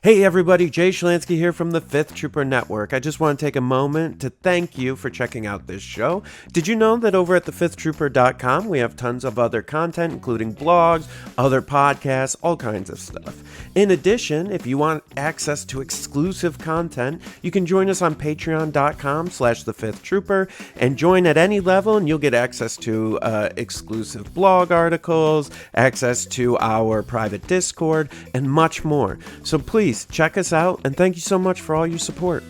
Hey everybody, Jay Schlansky here from the Fifth Trooper Network. I just want to take a moment to thank you for checking out this show. Did you know that over at thefifthtrooper.com we have tons of other content, including blogs, other podcasts, all kinds of stuff. In addition, if you want access to exclusive content, you can join us on patreon.com/thefifthtrooper and join at any level and you'll get access to exclusive blog articles, access to our private Discord, and much more. So please check us out, and thank you so much for all your support.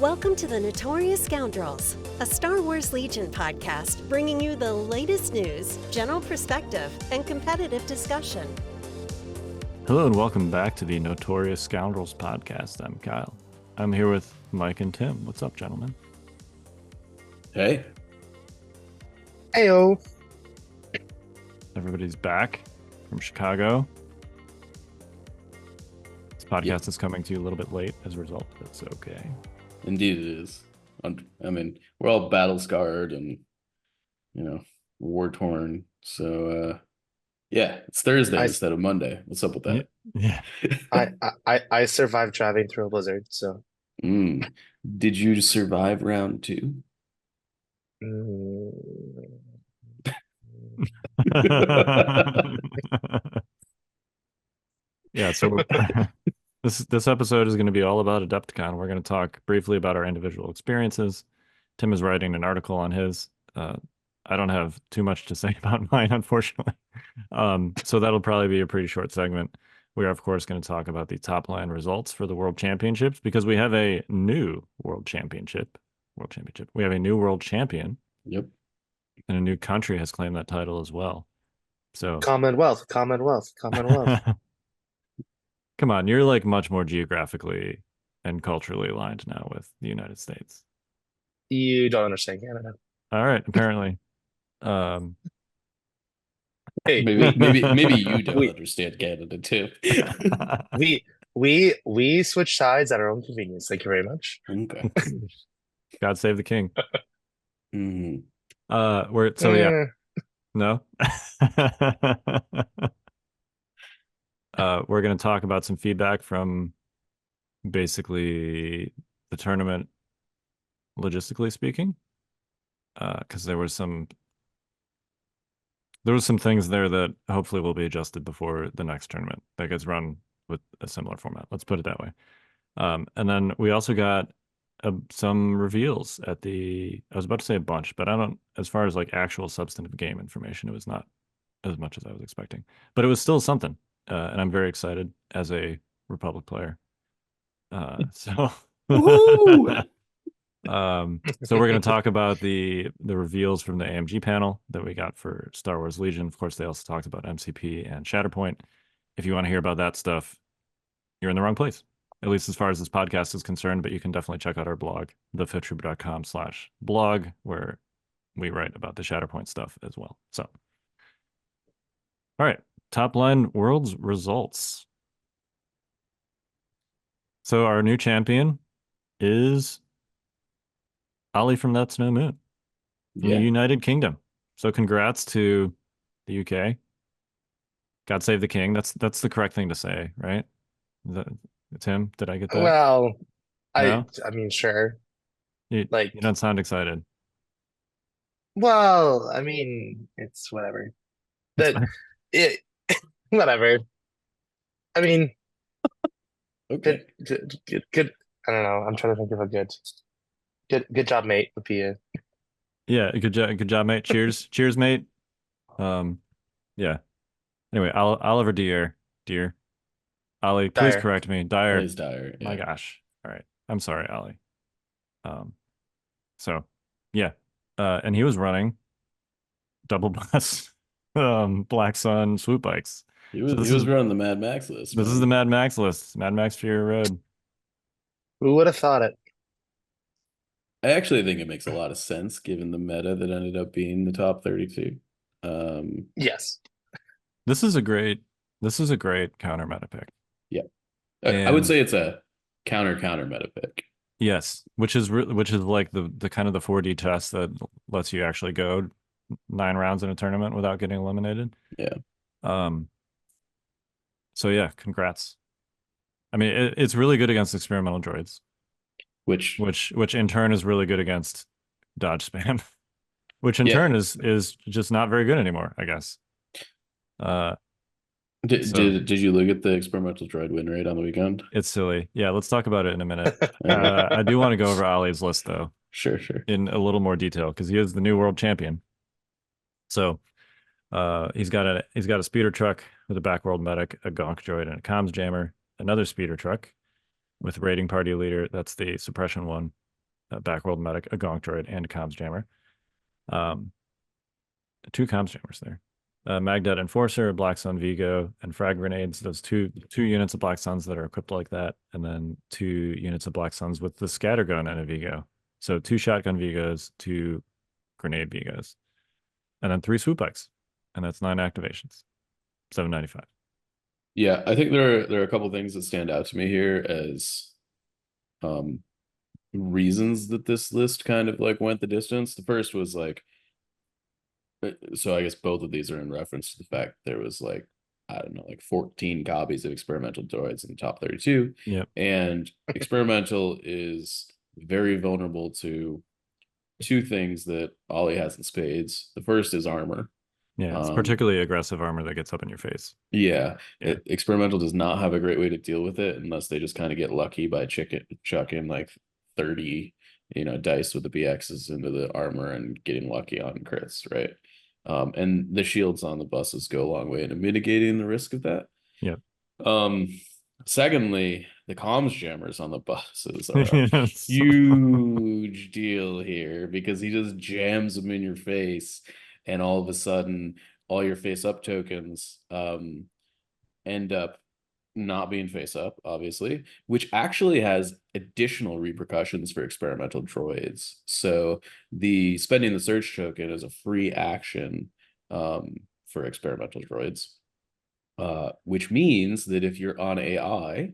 Welcome to the Notorious Scoundrels, a Star Wars Legion podcast bringing you the latest news, general perspective, and competitive discussion. Hello and welcome back to the Notorious Scoundrels podcast. I'm Kyle. I'm here with Mike and Tim. What's up, gentlemen? Hey. Heyo. Everybody's back from Chicago. This podcast is coming to you a little bit late as a result, but it's okay. Indeed it is. I mean, we're all battle scarred and, war torn. So, yeah, it's Thursday instead of Monday. What's up with that? Yeah. I survived driving through a blizzard, so. Did you survive round two? Yeah, so this episode is going to be all about Adepticon. We're going to talk briefly about our individual experiences. Tim is writing an article on his. I don't have too much to say about mine, unfortunately. So that'll probably be a pretty short segment. We are, of course, going to talk about the top line results for the World Championships because we have a new World Championship. We have a new World Champion. Yep. And a new country has claimed that title as well. So Commonwealth. Come on, you're like much more geographically and culturally aligned now with the United States. You don't understand Canada. All right, apparently. Hey, maybe you don't understand Canada too. we switch sides at our own convenience. Thank you very much. Okay. God save the king. Mm-hmm. No. We're going to talk about some feedback from basically the tournament, logistically speaking, because there was some things there that hopefully will be adjusted before the next tournament that gets run with a similar format. Let's put it that way. And then we also got some reveals at I was about to say a bunch, but as far as like actual substantive game information, it was not as much as I was expecting, but it was still something. And I'm very excited as a Republic player. So we're going to talk about the reveals from the AMG panel that we got for Star Wars Legion. Of course, they also talked about MCP and Shatterpoint. If you want to hear about that stuff, you're in the wrong place, at least as far as this podcast is concerned, but you can definitely check out our blog, thefifthtrooper.com/blog, where we write about the Shatterpoint stuff as well. So, all right, top line world's results. So our new champion is Ollie from That's No Moon, from the United Kingdom. So congrats to the UK. God save the king. That's the correct thing to say, right? Tim, did I get that? Well, no? I mean, sure. You don't sound excited. Well, I mean, it's whatever. Whatever. I mean, okay. Good. I don't know. I'm trying to think of a good job, mate. Would be it. Yeah, good job, mate. Cheers, mate. Yeah. Anyway, Oliver Dear. Ollie, please correct me. Dyer. Ollie's Dyer. Yeah. My gosh. All right. I'm sorry, Ollie. So yeah. And he was running double bus Black Sun swoop bikes. He was running the Mad Max list. This is the Mad Max list. Mad Max Fury Road. Who would have thought it? I actually think it makes a lot of sense given the meta that ended up being the top 32. Yes. This is a great counter meta pick. Yeah. I would say it's a counter meta pick. Yes, which is like the kind of the 4D test that lets you actually go 9 rounds in a tournament without getting eliminated. Yeah. Um. So yeah, congrats. I mean, it's really good against experimental droids, Which, which in turn is really good against dodge spam, which in yeah. turn is just not very good anymore, I guess. Uh. Did So did you look at the experimental droid win rate on the weekend? it's silly. Yeah, let's talk about it in a minute. Okay. I do want to go over Ali's list though Sure, sure. in a little more detail because he is the new world champion. So he's got a speeder truck with a backworld medic, a gonk droid, and a comms jammer. Another speeder truck with raiding party leader. That's the suppression one. A backworld medic, a gonk droid, and a comms jammer. Um, two comms jammers there. Magdet Enforcer, Black Sun Vigo, and frag grenades. Those two units of Black Suns that are equipped like that, and then 2 units of Black Suns with the scatter gun and a Vigo. So 2 shotgun Vigos, 2 grenade Vigos, and then 3 swoop bikes, and that's 9 activations. 795. Yeah, I think there are a couple things that stand out to me here as um reasons that this list kind of like went the distance. The first was like, so I guess both of these are in reference to the fact there was like, I don't know, like 14 copies of experimental droids in the top 32. Yep. And experimental is very vulnerable to two things that Ollie has in spades. The first is armor. Yeah, it's particularly aggressive armor that gets up in your face. Yeah, Yeah. experimental does not have a great way to deal with it unless they just kind of get lucky by chucking like 30, dice with the BXs into the armor and getting lucky on crits, right? And the shields on the buses go a long way into mitigating the risk of that. Yep. Um, Secondly, the comms jammers on the buses are a Yeah, huge deal here because he just jams them in your face, and all of a sudden, all your face up tokens end up not being face up, obviously, which actually has additional repercussions for experimental droids. So the spending the search token is a free action for experimental droids. Which means that if you're on AI,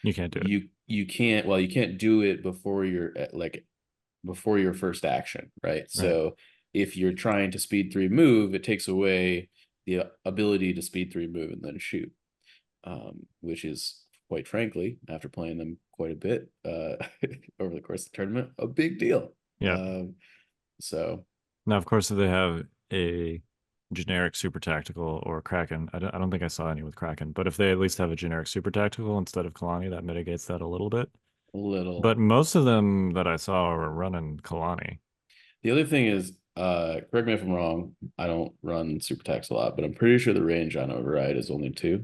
you can't do it. You can't, well, you can't do it before before your first action, right? So if you're trying to speed 3 move, it takes away the ability to speed 3 move and then shoot, which is quite frankly, after playing them quite a bit over the course of the tournament, a big deal. Yeah. So Now, of course, if they have a generic super tactical or Kraken, I don't think I saw any with Kraken, but if they at least have a generic super tactical instead of Kalani, that mitigates that a little bit. a little. But most of them that I saw were running Kalani. The other thing is, correct me if I'm wrong, I don't run super tax a lot, but I'm pretty sure the range on override is only 2.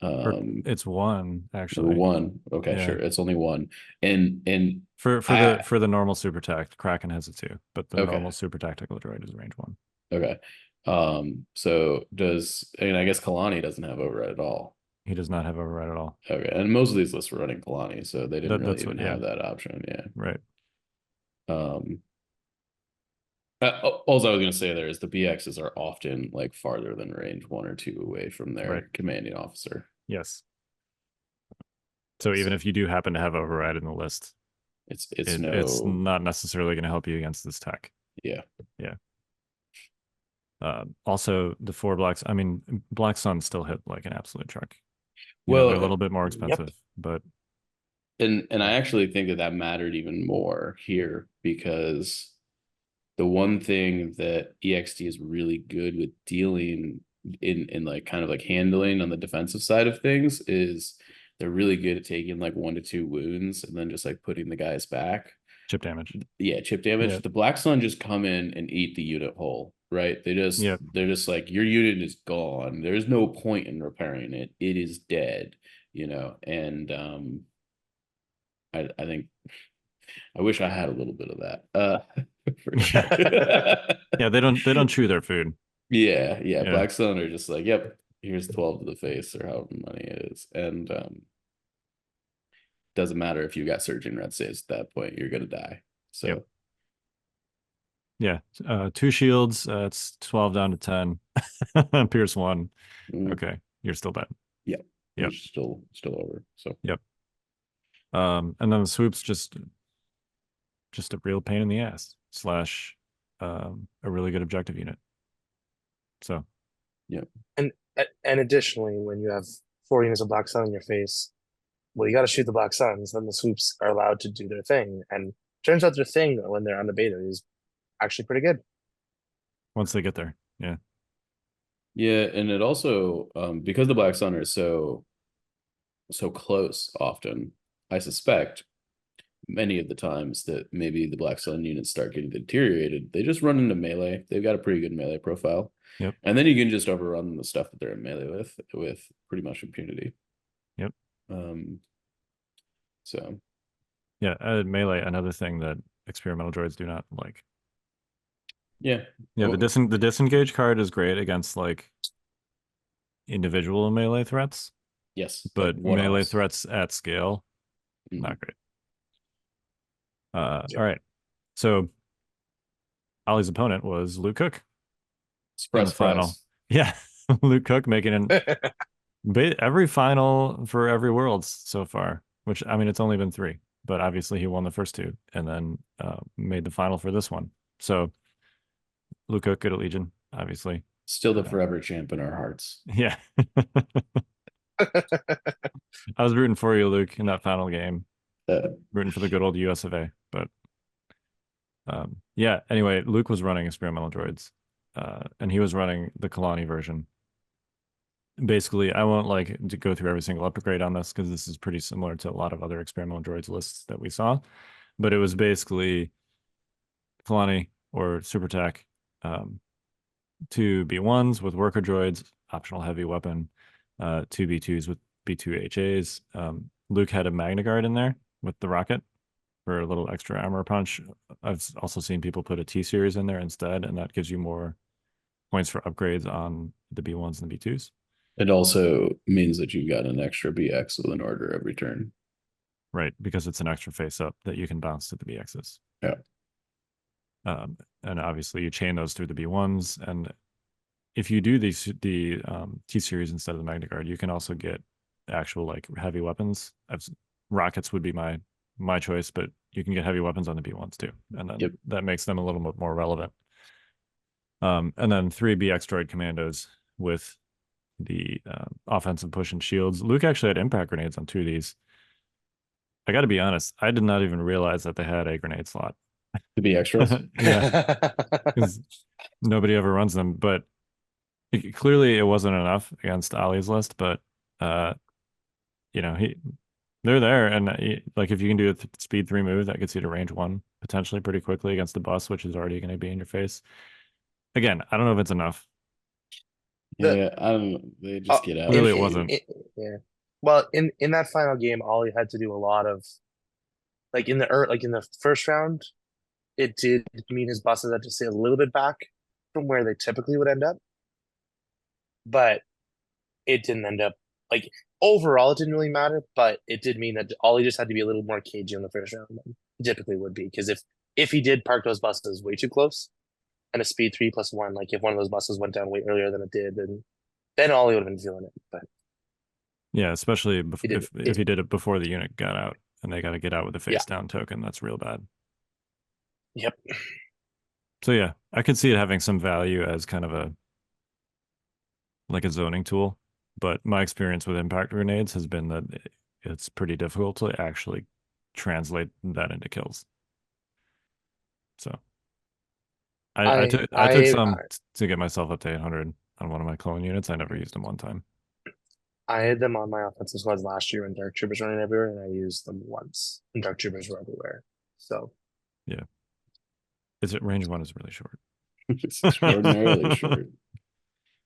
It's 1 actually. 1. Okay, Yeah. sure. It's only 1. And For the normal super tact, Kraken has it too, but the Okay. normal super tactical droid is range 1. Okay. So and I guess Kalani doesn't have override at all. He does not have override at all. Okay. And most of these lists were running Kalani, so they didn't really That's even what, yeah. have that option. Yeah. Right. All I was gonna say there is the BXs are often like farther than range 1 or 2 away from their Right. commanding officer. Yes. So even if you do happen to have override in the list, It's it's not necessarily going to help you against this tech. Yeah. Yeah. Also, the 4 blacks. I mean, Black Sun still hit like an absolute truck. Well, they're a little bit more expensive, but and I actually think that mattered even more here because the one thing that EXT is really good with dealing in like kind of like handling on the defensive side of things is they're really good at taking like 1 to 2 wounds and then just like putting the guys back. chip damage. Yeah, chip damage. Yeah. The Black Sun just come in and eat the unit whole, right? They're just like, your unit is gone. There's no point in repairing it. It is dead, and I think I wish I had a little bit of that. For sure. Yeah, they don't chew their food. Yeah. Black Sun are just like, yep, here's 12 to the face or however money it is. And doesn't matter if you got surging red saves at that point, you're gonna die. So yeah, 2 shields, it's 12 down to 10. Pierce 1. Okay, you're still bad. Yep. Still over. So yep. And then the swoop's just a real pain in the ass / a really good objective unit. So And additionally, when you have 4 units of Black Sun in your face, well, you got to shoot the Black Suns. Then the swoops are allowed to do their thing, and turns out their thing when they're on the beta is actually pretty good. once they get there, yeah. Yeah, and it also because the Black Sun are so close often, I suspect many of the times that maybe the Black Sun units start getting deteriorated, they just run into melee. They've got a pretty good melee profile. Yep. And then you can just overrun the stuff that they're in melee with pretty much impunity. Yep. So yeah, melee, another thing that experimental droids do not like. yeah. Yeah, Oh, the disengage card is great against like individual melee threats, yes, but like melee one-offs. threats at scale, Mhm. not great. All right. So Ollie's opponent was Luke Cook in the Surprise, final. surprise. Yeah, Luke Cook making every final for every Worlds so far, which I mean, it's only been 3, but obviously he won the first 2 and then made the final for this one. So Luke Cook, good at Legion, obviously. Still the forever champ in our hearts. Yeah. I was rooting for you, Luke, in that final game. Rooting for the good old US of A. But yeah, anyway, Luke was running experimental droids. And he was running the Kalani version. Basically, I won't like to go through every single upgrade on this because this is pretty similar to a lot of other experimental droids lists that we saw. But it was basically Kalani or Super Tech, 2 B1s with worker droids, optional heavy weapon, 2 B2s with B2 HAs. Luke had a Magna Guard in there with the rocket for a little extra armor punch. I've also seen people put a T series in there instead, and that gives you more points for upgrades on the B1s and the B2s. It also means that you've got an extra BX with an order every turn. Right, because it's an extra face up that you can bounce to the BXs. Yeah. And obviously you chain those through the B1s, and if you do the T series instead of the Magna Guard, you can also get actual like heavy weapons. Rockets would be my choice, but you can get heavy weapons on the B1s too, and then that makes them a little bit more relevant. And then 3 BX droid commandos with the offensive push and shields. Luke actually had impact grenades on 2 of these. I got to be honest, I did not even realize that they had a grenade slot. To be extras. Yeah, because nobody ever runs them. But clearly, it wasn't enough against Ali's list. But you know, they're there, and like if you can do a speed 3 move, that gets you to range 1 potentially pretty quickly against the bus, which is already going to be in your face. Again, I don't know if it's enough. Yeah, I don't know. They just get out. Clearly, it wasn't. Yeah. Well, in that final game, Ollie had to do a lot of like in the first round, it did mean his buses had to stay a little bit back from where they typically would end up. But it didn't end up like overall it didn't really matter, but it did mean that Ollie just had to be a little more cagey in the first round than he typically would be. Because if he did park those buses way too close and a speed 3+1, like if one of those buses went down way earlier than it did, then Ollie would have been feeling it. But yeah, especially if he did it before the unit got out and they got to get out with a face down token, that's real bad. Yep. So yeah, I could see it having some value as kind of a zoning tool, but my experience with impact grenades has been that it's pretty difficult to actually translate that into kills. So I took some to get myself up to 800 on one of my clone units. I never used them one time. I had them on my offensive squads last year when Dark Troopers running everywhere, and I used them once, and Dark Troopers were everywhere. So yeah, range 1 is really short. It's extraordinarily short.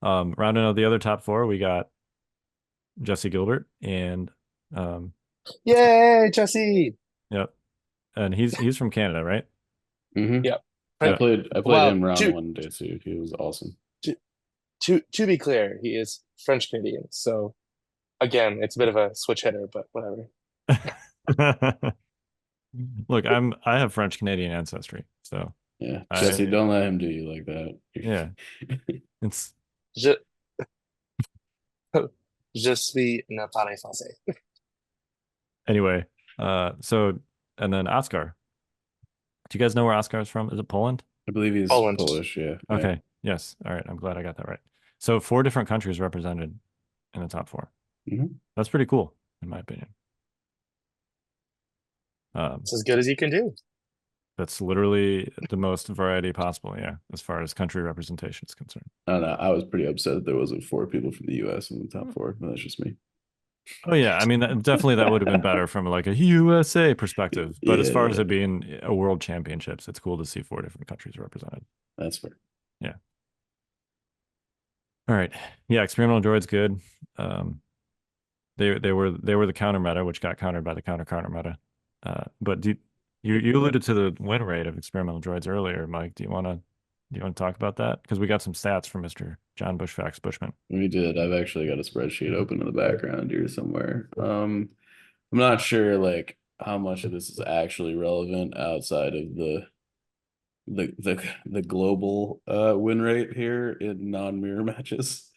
Rounding out the other top 4, we got Jesse Gilbert and yay, Jesse! Yep, and he's from Canada, right? Mm-hmm. Yep. I played him round 1 day too. He was awesome. To be clear, he is French Canadian, so again, it's a bit of a switch hitter, but whatever. Look, I have French Canadian ancestry, so yeah. Jesse, don't let him do you like that. Yeah, it's je suis ne parle français. Anyway, So and then Oscar. Do you guys know where Oscar is from? Is it Poland? I believe he's Poland. Polish. Yeah. Yeah. Okay. Yes. All right. I'm glad I got that right. So 4 different countries represented in the top 4. Mhm. That's pretty cool, in my opinion. It's as good as you can do. That's literally the most variety possible, yeah, as far as country representation is concerned. I don't know. I was pretty upset that there wasn't 4 people from the U.S. in the top 4, but that's just me. Oh yeah, I mean definitely that would have been better from like a USA perspective. But as far as Yeah, it being a world championships, it's cool to see 4 different countries represented. that's fair. Yeah. All right. Yeah, experimental droid's good. They were the counter meta, which got countered by the counter meta. But you alluded to the win rate of experimental droids earlier, Mike. Do you want to talk about that? Because we got some stats from Mr. John Bushfax Bushman. We did. I've actually got a spreadsheet open in the background here somewhere. I'm not sure like how much of this is actually relevant outside of the global win rate here in non-mirror matches.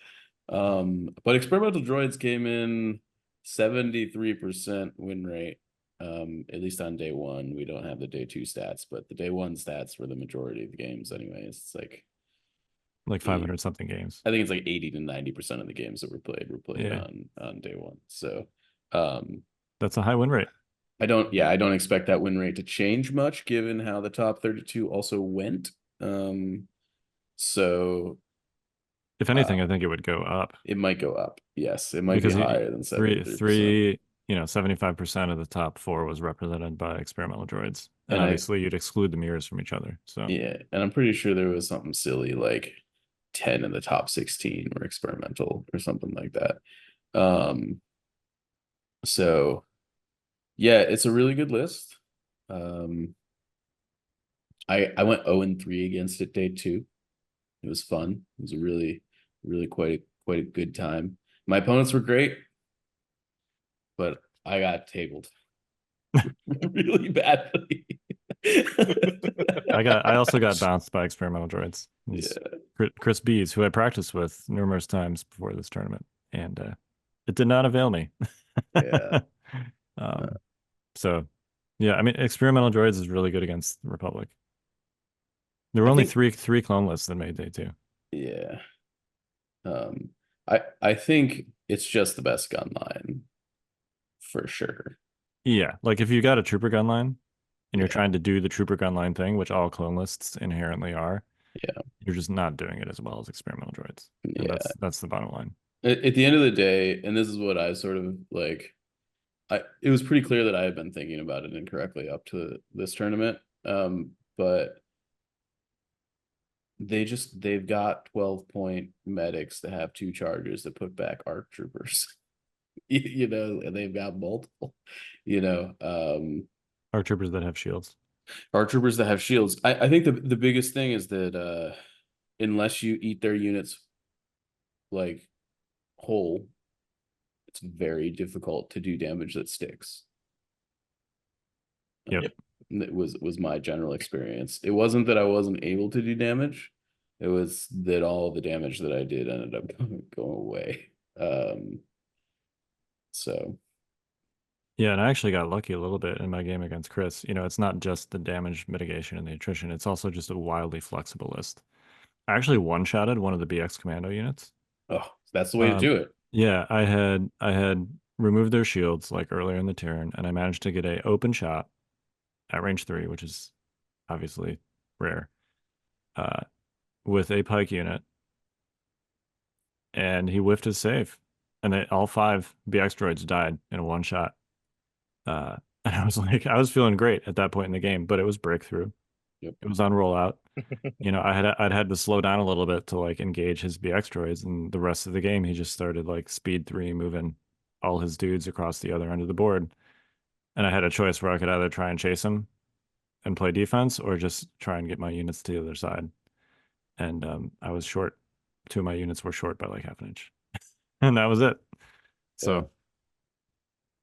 But experimental droids came in 73% win rate. At least on day 1. We don't have the day 2 stats, but the day 1 stats were the majority of the games anyways. It's Like 500 something games. I think it's like 80 to 90% of the games that were played Yeah. on day 1. So That's a high win rate. I don't expect that win rate to change much given how the top 32 also went. So If anything, I think it would go up it might go up. Yes, it might because be higher than 73%. three, 75% of the top 4 was represented by experimental droids, and And obviously you'd exclude the mirrors from each other. So yeah, and I'm pretty sure there was something silly like 10 in the top 16 were experimental or something like that. So yeah, it's a really good list. I went 0-3 against it day 2. It was fun. It was a really quite a good time. My opponents were great, but I got tabled really badly. I also got bounced by experimental droids. Chris Bees, who I practiced with numerous times before this tournament, and it did not avail me. Yeah. So yeah, I mean, experimental droids is really good against the Republic. There were only three clone lists that made day 2. Yeah. I think it's just the best gun line for sure. Yeah, like if you got a trooper gun line and you're Yeah. trying to do the trooper gun line thing, which all clone lists inherently are, Yeah. you're just not doing it as well as experimental droids. And Yeah. that's the bottom line. At the end of the day, and this is what I sort of like, it was pretty clear that I had been thinking about it incorrectly up to this tournament. But they've got 12-point medics that have 2 charges that put back ARC troopers. And they've got multiple, ARC troopers that have shields. ARC troopers that have shields. I think the biggest thing is that unless you eat their units like whole, it's very difficult to do damage that sticks. Yep. It was my general experience. It wasn't that I wasn't able to do damage. It was that all the damage that I did ended up going away. So yeah, and I actually got lucky a little bit in my game against Chris. It's not just the damage mitigation and the attrition, it's also just a wildly flexible list. I actually one-shotted one of the BX commando units. that's the way to do it. Yeah, I had removed their shields like earlier in the turn, and I managed to get a open shot at range 3, which is obviously rare, with a pike unit, and he whiffed his save, and all 5 BX droids died in a one shot. And I was feeling great at that point in the game, but it was breakthrough. Yep. It was on rollout. I'd had to slow down a little bit to like engage his BX droids, and the rest of the game he just started like speed 3 moving all his dudes across the other end of the board. And I had a choice where I could either try and chase him and play defense or just try and get my units to the other side. And I was short. 2 of my units were short by like half an inch. And that was it. So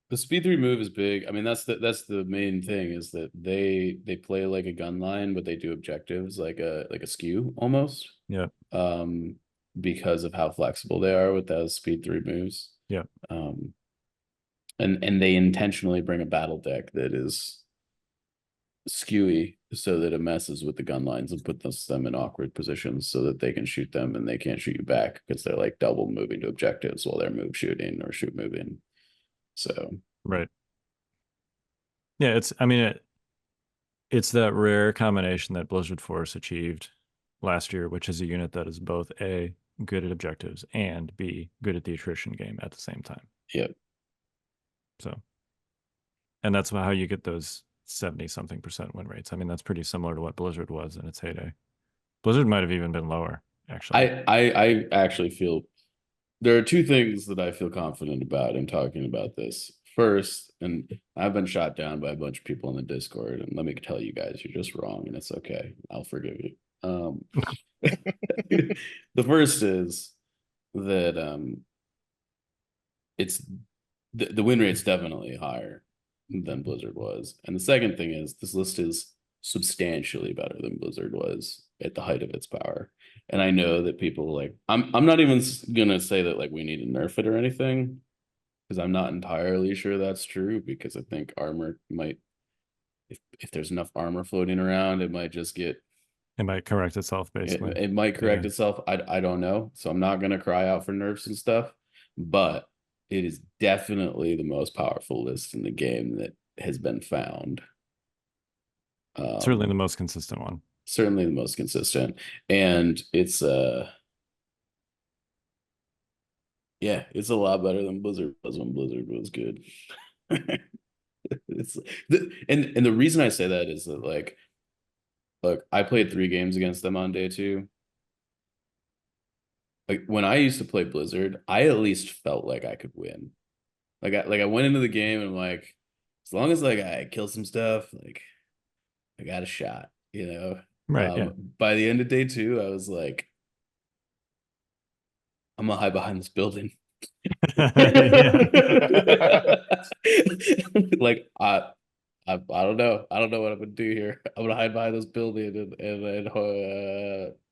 the speed 3 move is big. I mean, that's the main thing is that they play like a gun line, but they do objectives like a skew almost. yeah. Because of how flexible they are with those speed 3 moves. Yeah. and they intentionally bring a battle deck that is skewy so that it messes with the gun lines and puts them in awkward positions so that they can shoot them and they can't shoot you back because they're like double moving to objectives while they're move shooting or shoot moving. So Right. Yeah, it's that rare combination that Blizzard Force achieved last year, which is a unit that is both A, good at objectives, and B, good at the attrition game at the same time. yep. So, and that's how you get those 70 something percent win rates. I mean, that's pretty similar to what Blizzard was in its heyday. Blizzard might have even been lower, actually. I actually feel there are two things that I feel confident about in talking about this. First, and I've been shot down by a bunch of people in the Discord, and let me tell you guys, you're just wrong, and it's okay. I'll forgive you. The first is that it's the win rate's definitely higher than Blizzard was. And the second thing is this list is substantially better than Blizzard was at the height of its power. And I know that people like I'm not even gonna say that like we need to nerf it or anything, because I'm not entirely sure that's true, because I think armor might if there's enough armor floating around, it might just get It might correct itself, basically. it might correct itself. I don't know. So I'm not gonna cry out for nerfs and stuff, but it is definitely the most powerful list in the game that has been found. Certainly the most consistent one. Certainly the most consistent. And it's yeah, it's a lot better than Blizzard was when Blizzard was good. It's and the reason I say that is that like look, I played 3 games against them on day 2. Like when I used to play Blizzard, I at least felt like I could win. I went into the game and I'm like, as long as like I kill some stuff, like I got a shot, you know. Right. Yeah. By the end of day 2, I was like, I'm gonna hide behind this building. Yeah. Like I don't know. I don't know what I'm gonna do here. I'm gonna hide behind this building and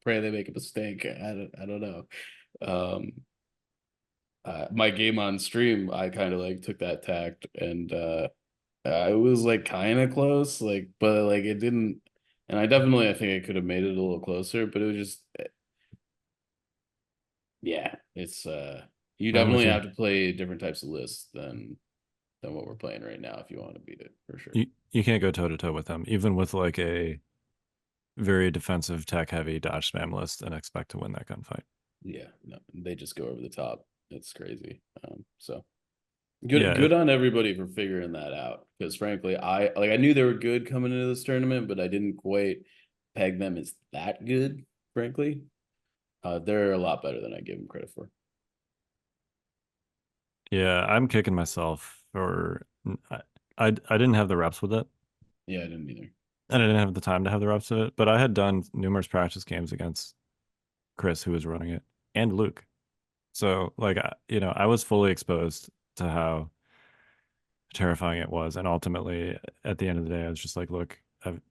pray they make a mistake. I don't know. My game on stream, I kind of like took that tact, and I was like kind of close, like, but like it didn't. And I definitely, I think I could have made it a little closer, but it was just, yeah, it's you I'm with definitely you. have to play different types of lists than what we're playing right now if you want to beat it for sure. You can't go toe to toe with them, even with like a very defensive, tech heavy dodge spam list, and expect to win that gunfight. Yeah, no, they just go over the top. It's crazy. So Yeah, good on everybody for figuring that out. Because frankly, I knew they were good coming into this tournament, but I didn't quite peg them as that good. Frankly, they're a lot better than I give them credit for. Yeah, I'm kicking myself for I didn't have the reps with it, Yeah, I didn't either. and I didn't have the time to have the reps with it. But I had done numerous practice games against Chris, who was running it, and Luke. So like I was fully exposed to how terrifying it was, and ultimately at the end of the day, I was just like, look, I've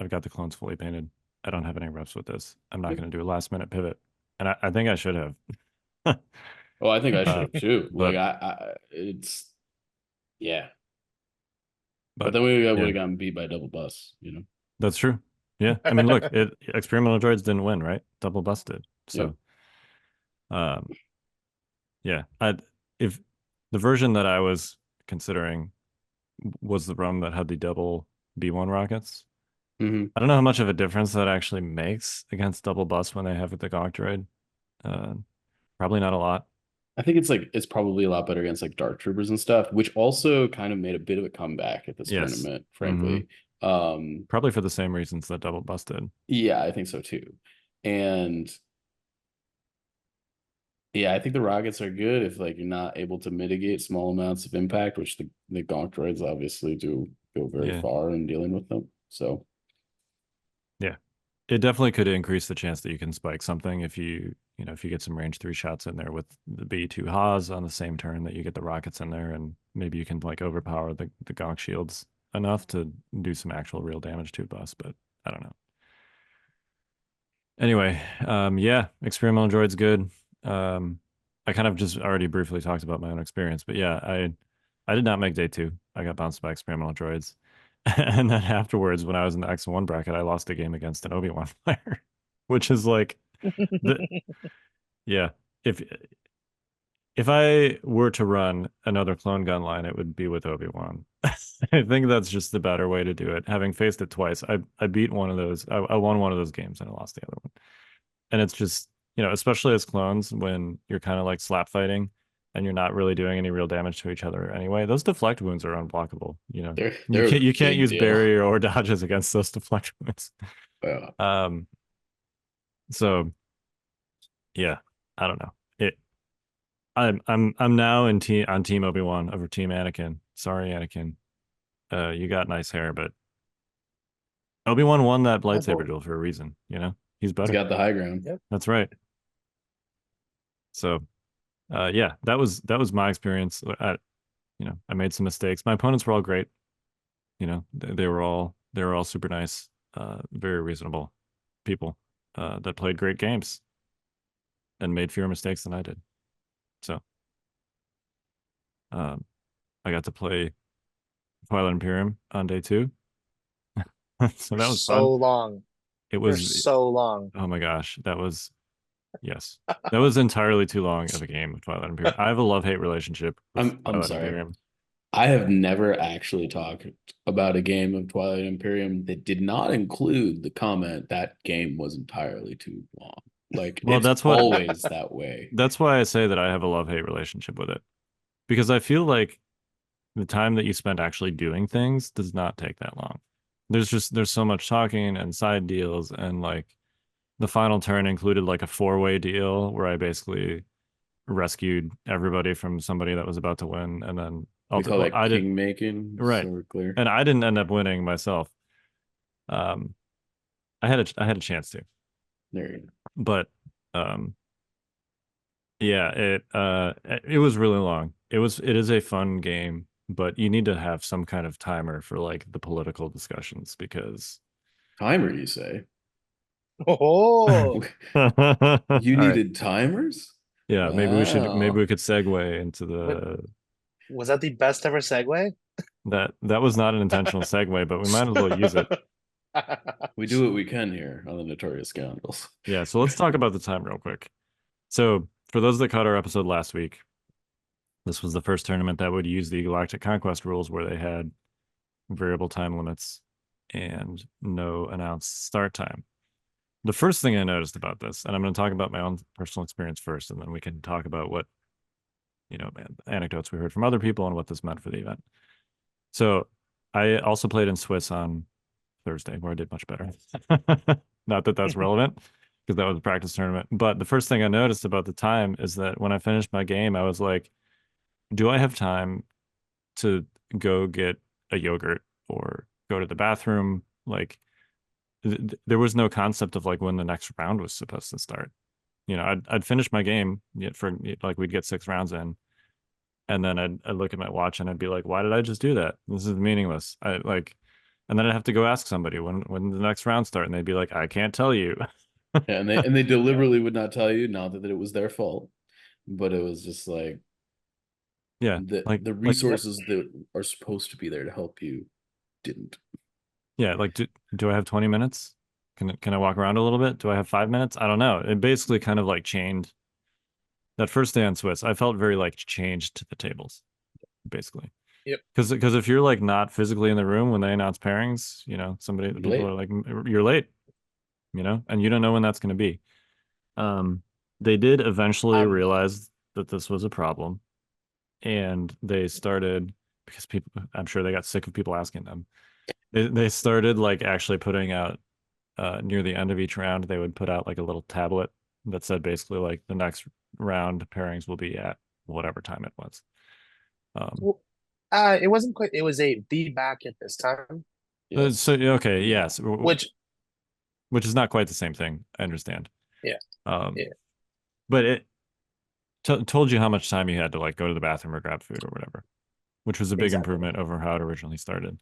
got the clones fully painted. I don't have any reps with this. I'm not going to do a last minute pivot, and I think I should have. Oh, I think I should have too. but- Like it's yeah. But But then we would yeah, have gotten beat by double bus, you know. that's true. Yeah, I mean, look, experimental droids didn't win, right? Double busted. So, yeah, if the version that I was considering was the ROM that had the double B1 rockets. Mm-hmm. I don't know how much of a difference that actually makes against double bus when they have the Gonk droid. Probably not a lot. I think it's probably a lot better against like Dark Troopers and stuff, which also kind of made a bit of a comeback at this Yes. tournament, frankly. Probably for the same reasons that double bus did. Yeah, I think so too. And yeah, I think the rockets are good if like you're not able to mitigate small amounts of impact, which the Gonk droids obviously do go very far in dealing with them. So yeah, it definitely could increase the chance that you can spike something if you get some range 3 shots in there with the B2 Haas on the same turn that you get the rockets in there, and maybe you can like overpower the Gonk shields enough to do some actual real damage to a bus, but I don't know. Anyway, yeah, experimental droid's good. I kind of just already briefly talked about my own experience, but yeah, I did not make day 2. I got bounced by experimental droids. And then afterwards, when I was in the X1 bracket, I lost a game against an Obi-Wan player, which is like the yeah. If I were to run another clone gun line, it would be with Obi-Wan. I think that's just the better way to do it. Having faced it twice, I beat one of those. I won one of those games and I lost the other one. And it's just, especially as clones, when you're kind of like slap fighting and you're not really doing any real damage to each other anyway, those deflect wounds are unblockable. They're a You can't big use deal. barrier or dodges against those deflect wounds. Yeah. So yeah, I don't know. I'm now on team Obi-Wan over team Anakin. Sorry, Anakin. You got nice hair, but Obi-Wan won that lightsaber duel for a reason, He's better. He's got the high ground. Yep. That's right. So, yeah, that was my experience. I made some mistakes. My opponents were all great. They were all super nice, very reasonable people that played great games and made fewer mistakes than I did. So, I got to play Twilight Imperium on day 2. So that was so fun. long. It For was so long. Oh my gosh, yes. That was entirely too long of a game of Twilight Imperium. I have a love-hate relationship with I'm Twilight sorry. Imperium. I have never actually talked about a game of Twilight Imperium that did not include the comment that game was entirely too long. Like, Well, it's always that way. That's why I say that I have a love-hate relationship with it. Because I feel like the time that you spend actually doing things does not take that long. There's so much talking and side deals, and like the final turn included like a 4-way deal where I basically rescued everybody from somebody that was about to win, and then We call it I did king making, right, so we're clear. and I didn't end up winning myself. I had a chance to, There you go. but yeah, it was really long. It is a fun game, but you need to have some kind of timer for like the political discussions because Timer, you say? Oh, You All right. needed timers? Yeah, maybe Wow. we could segue into the was that the best ever segue? that was not an intentional segue, but we might as well use it. We do what we can here on the Notorious Scoundrels. Yeah, so let's talk about the time real quick. So, for those that caught our episode last week, this was the first tournament that would use the Galactic Conquest rules where they had variable time limits and no announced start time. The first thing I noticed about this, and I'm going to talk about my own personal experience first, and then we can talk about what, anecdotes we heard from other people and what this meant for the event. So I also played in Swiss on Thursday, where I did much better. Not that that's relevant, because that was a practice tournament. But the first thing I noticed about the time is that when I finished my game, I was like, do I have time to go get a yogurt or go to the bathroom? Like, there was no concept of like when the next round was supposed to start. I'd finish my game for like we'd get 6 rounds in, and then I'd look at my watch and I'd be like, why did I just do that? This is meaningless. And then I'd have to go ask somebody when the next round start, and they'd be like, I can't tell you. Yeah, and they deliberately would not tell you, not that it was their fault, but it was just like, Yeah, the resources that are supposed to be there to help you didn't. Yeah, like do I have 20 minutes? Can I walk around a little bit? Do I have 5 minutes? I don't know. It basically kind of like chained that first day on Swiss. I felt very like changed to the tables, basically. Yep. Because if you're like not physically in the room when they announce pairings, people are like, you're late, and you don't know when that's going to be. They did eventually realize that this was a problem, and they started, because people, I'm sure they got sick of people asking them. They started like actually putting out near the end of each round, they would put out like a little tablet that said basically like the next round pairings will be at whatever time it was. It wasn't quite. It was a be back at this time. Yes. So okay, yes, Which is not quite the same thing. I understand. Yeah. Yeah. But it told you how much time you had to like go to the bathroom or grab food or whatever, which was a big improvement over how it originally started.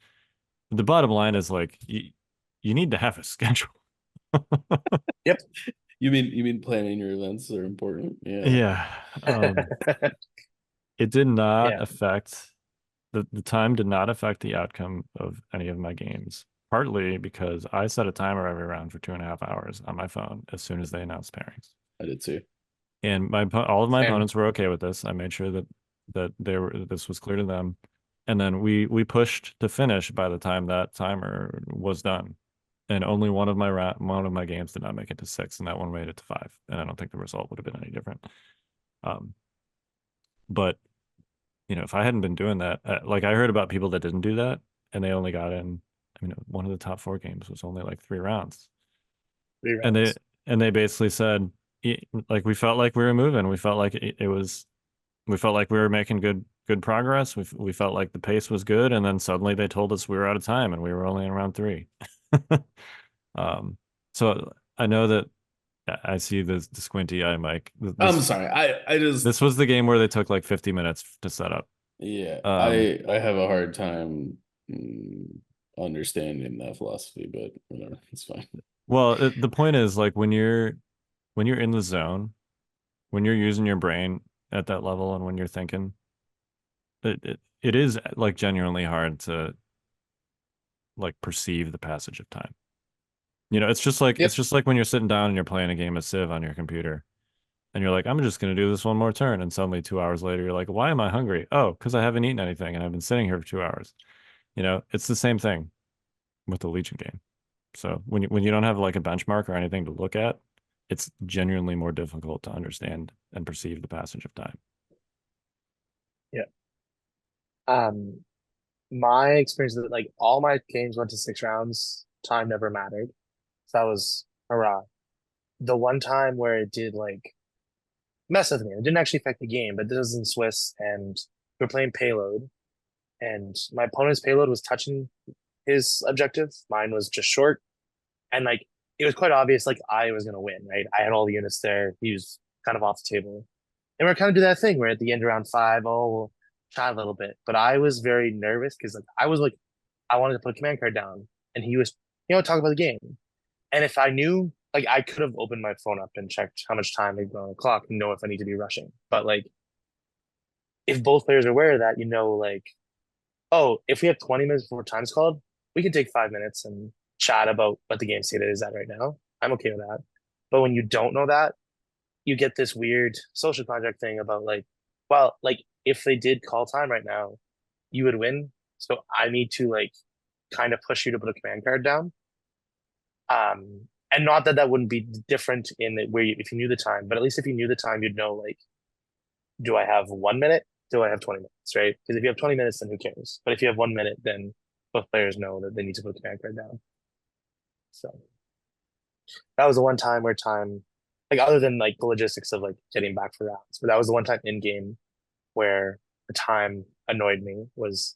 The bottom line is like you need to have a schedule. Yep. You mean planning your events are important? Yeah. Yeah. It did not Yeah. affect the time did not affect the outcome of any of my games. Partly because I set a timer every round for 2.5 hours on my phone as soon as they announced pairings. I did too. And all of my Same. opponents were okay with this. I made sure that this was clear to them. And then we pushed to finish by the time that timer was done. And only one of my games did not make it to 6, and that one made it to 5. And I don't think the result would have been any different. But if I hadn't been doing that, like I heard about people that didn't do that, and they only got in. I mean, one of the top 4 games was only like 3 rounds, 3 and they rounds. and they basically said, like, we felt like we were moving. We felt like it was. We felt like we were making good progress. We felt like the pace was good, and then suddenly they told us we were out of time, and we were only in round 3. Um, so I know that I see the squinty eye, Mike. I'm sorry. I just This was the game where they took like 50 minutes to set up. yeah. Um, I have a hard time understanding that philosophy, but whatever, it's fine. well, the point is, like, when you're in the zone, when you're using your brain at that level, and when you're thinking, it is like genuinely hard to like perceive the passage of time. It's just like Yep. when you're sitting down and you're playing a game of Civ on your computer, and you're like, I'm just gonna do this one more turn, and suddenly 2 hours later, you're like, why am I hungry? Oh, because I haven't eaten anything, and I've been sitting here for 2 hours. It's the same thing with the Legion game. So when you don't have like a benchmark or anything to look at, it's genuinely more difficult to understand and perceive the passage of time. Yeah. Um, my experience is that like all my games went to 6 rounds. Time never mattered. So that was hurrah. The one time where it did like mess with me, it didn't actually affect the game, but this was in Swiss, and we're playing payload, and my opponent's payload was touching his objective. Mine was just short, and like it was quite obvious like I was gonna win, right? I had all the units there. He was kind of off the table. And we're kind of do that thing where at the end of round 5, oh, we'll chat a little bit. But I was very nervous because like I was like I wanted to put a command card down, and he was, talk about the game. And if I knew, like, I could have opened my phone up and checked how much time they've got on the clock and know if I need to be rushing. But like, if both players are aware of that, like, oh, if we have 20 minutes before time's called, we can take 5 minutes and chat about what the game state is at right now. I'm okay with that. But when you don't know that, you get this weird social contract thing about like, well, like if they did call time right now, you would win. So I need to like kind of push you to put a command card down. And not that that wouldn't be different in where if you knew the time, but at least if you knew the time, you'd know like, do I have 1 minute? Do I have 20 minutes? Right? Because if you have 20 minutes, then who cares? But if you have 1 minute, then both players know that they need to put the command card down. So that was the one time where time, like other than like the logistics of like getting back for rounds, but that was the one time in game where the time annoyed me, was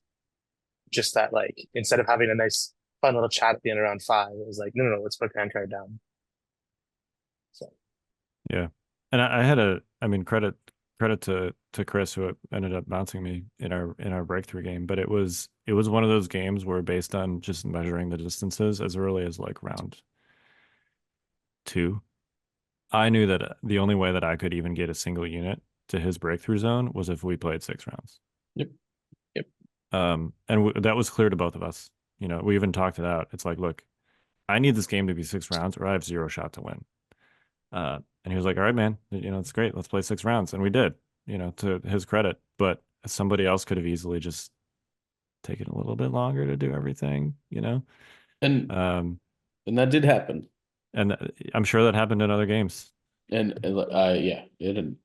just that like instead of having a nice fun little chat at the end of round 5, it was like, no, let's put command card down. So Yeah. And I had I mean, credit to Chris, who ended up bouncing me in our breakthrough game, but it was one of those games where, based on just measuring the distances as early as like round 2, I knew that the only way that I could even get a single unit to his breakthrough zone was if we played 6 rounds. Yep. Yep. And that was clear to both of us. We even talked it out. It's like, look, I need this game to be 6 rounds, or I have 0 shot to win. And he was like, all right, man, it's great. Let's play 6 rounds. And we did, to his credit. But somebody else could have easily just taken a little bit longer to do everything, And Um, and that did happen. and I'm sure that happened in other games. And yeah, it didn't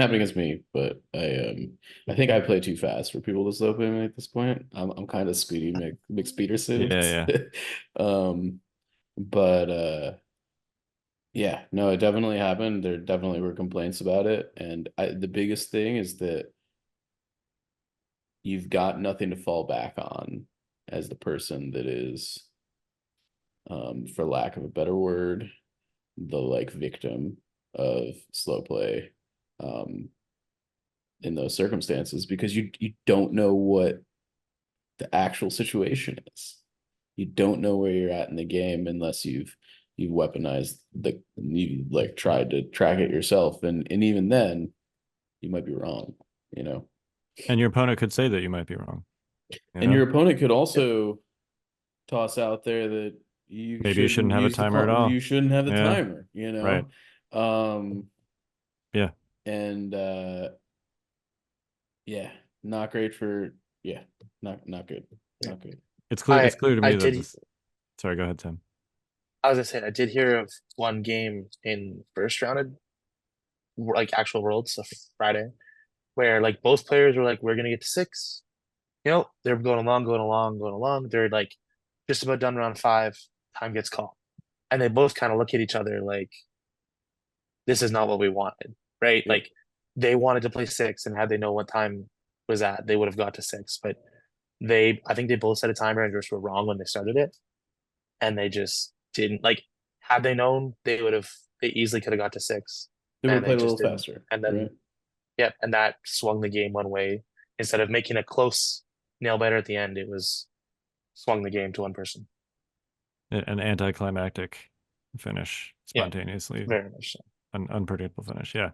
happen against me, but I think I play too fast for people to slow play me at this point. I'm kind of speedy McSpeederson. Yeah, But yeah, no, it definitely happened. There definitely were complaints about it, and the biggest thing is that you've got nothing to fall back on as the person that is, for lack of a better word, the like victim of slow play in those circumstances, because you don't know what the actual situation is. You don't know where you're at in the game unless you've weaponized you like tried to track it yourself, and even then you might be wrong. And your opponent could say that you might be wrong. You And know? your opponent could also toss out there that Maybe you shouldn't have a use the timer at all. you shouldn't have the Yeah. timer, you Right. know. Yeah. And yeah, not great for not good. Not good. It's clear. It's clear to I me that did. this. Sorry, go ahead, Tim. I was gonna say I did hear of one game in first round, like actual worlds, so Friday, where like both players were like, "We're gonna get to six." You know, they're going along, going along, going along. They're like just about done round five. Time gets called, and they both kind of look at each other like, "This is not what we wanted." Right? Yep. Like they wanted to play six, and had they known what time was at, they would have got to six. But I think they both set a timer and just were wrong when they started it, and they just didn't like. Had they known, they easily could have got to six, They would and have they played a just little didn't. faster, And then, right? yeah, and that swung the game one way. Instead of making a close nail biter at the end, it was swung the game to one person. An anticlimactic finish, Yeah, spontaneously, very much so. an unpredictable finish. Yeah.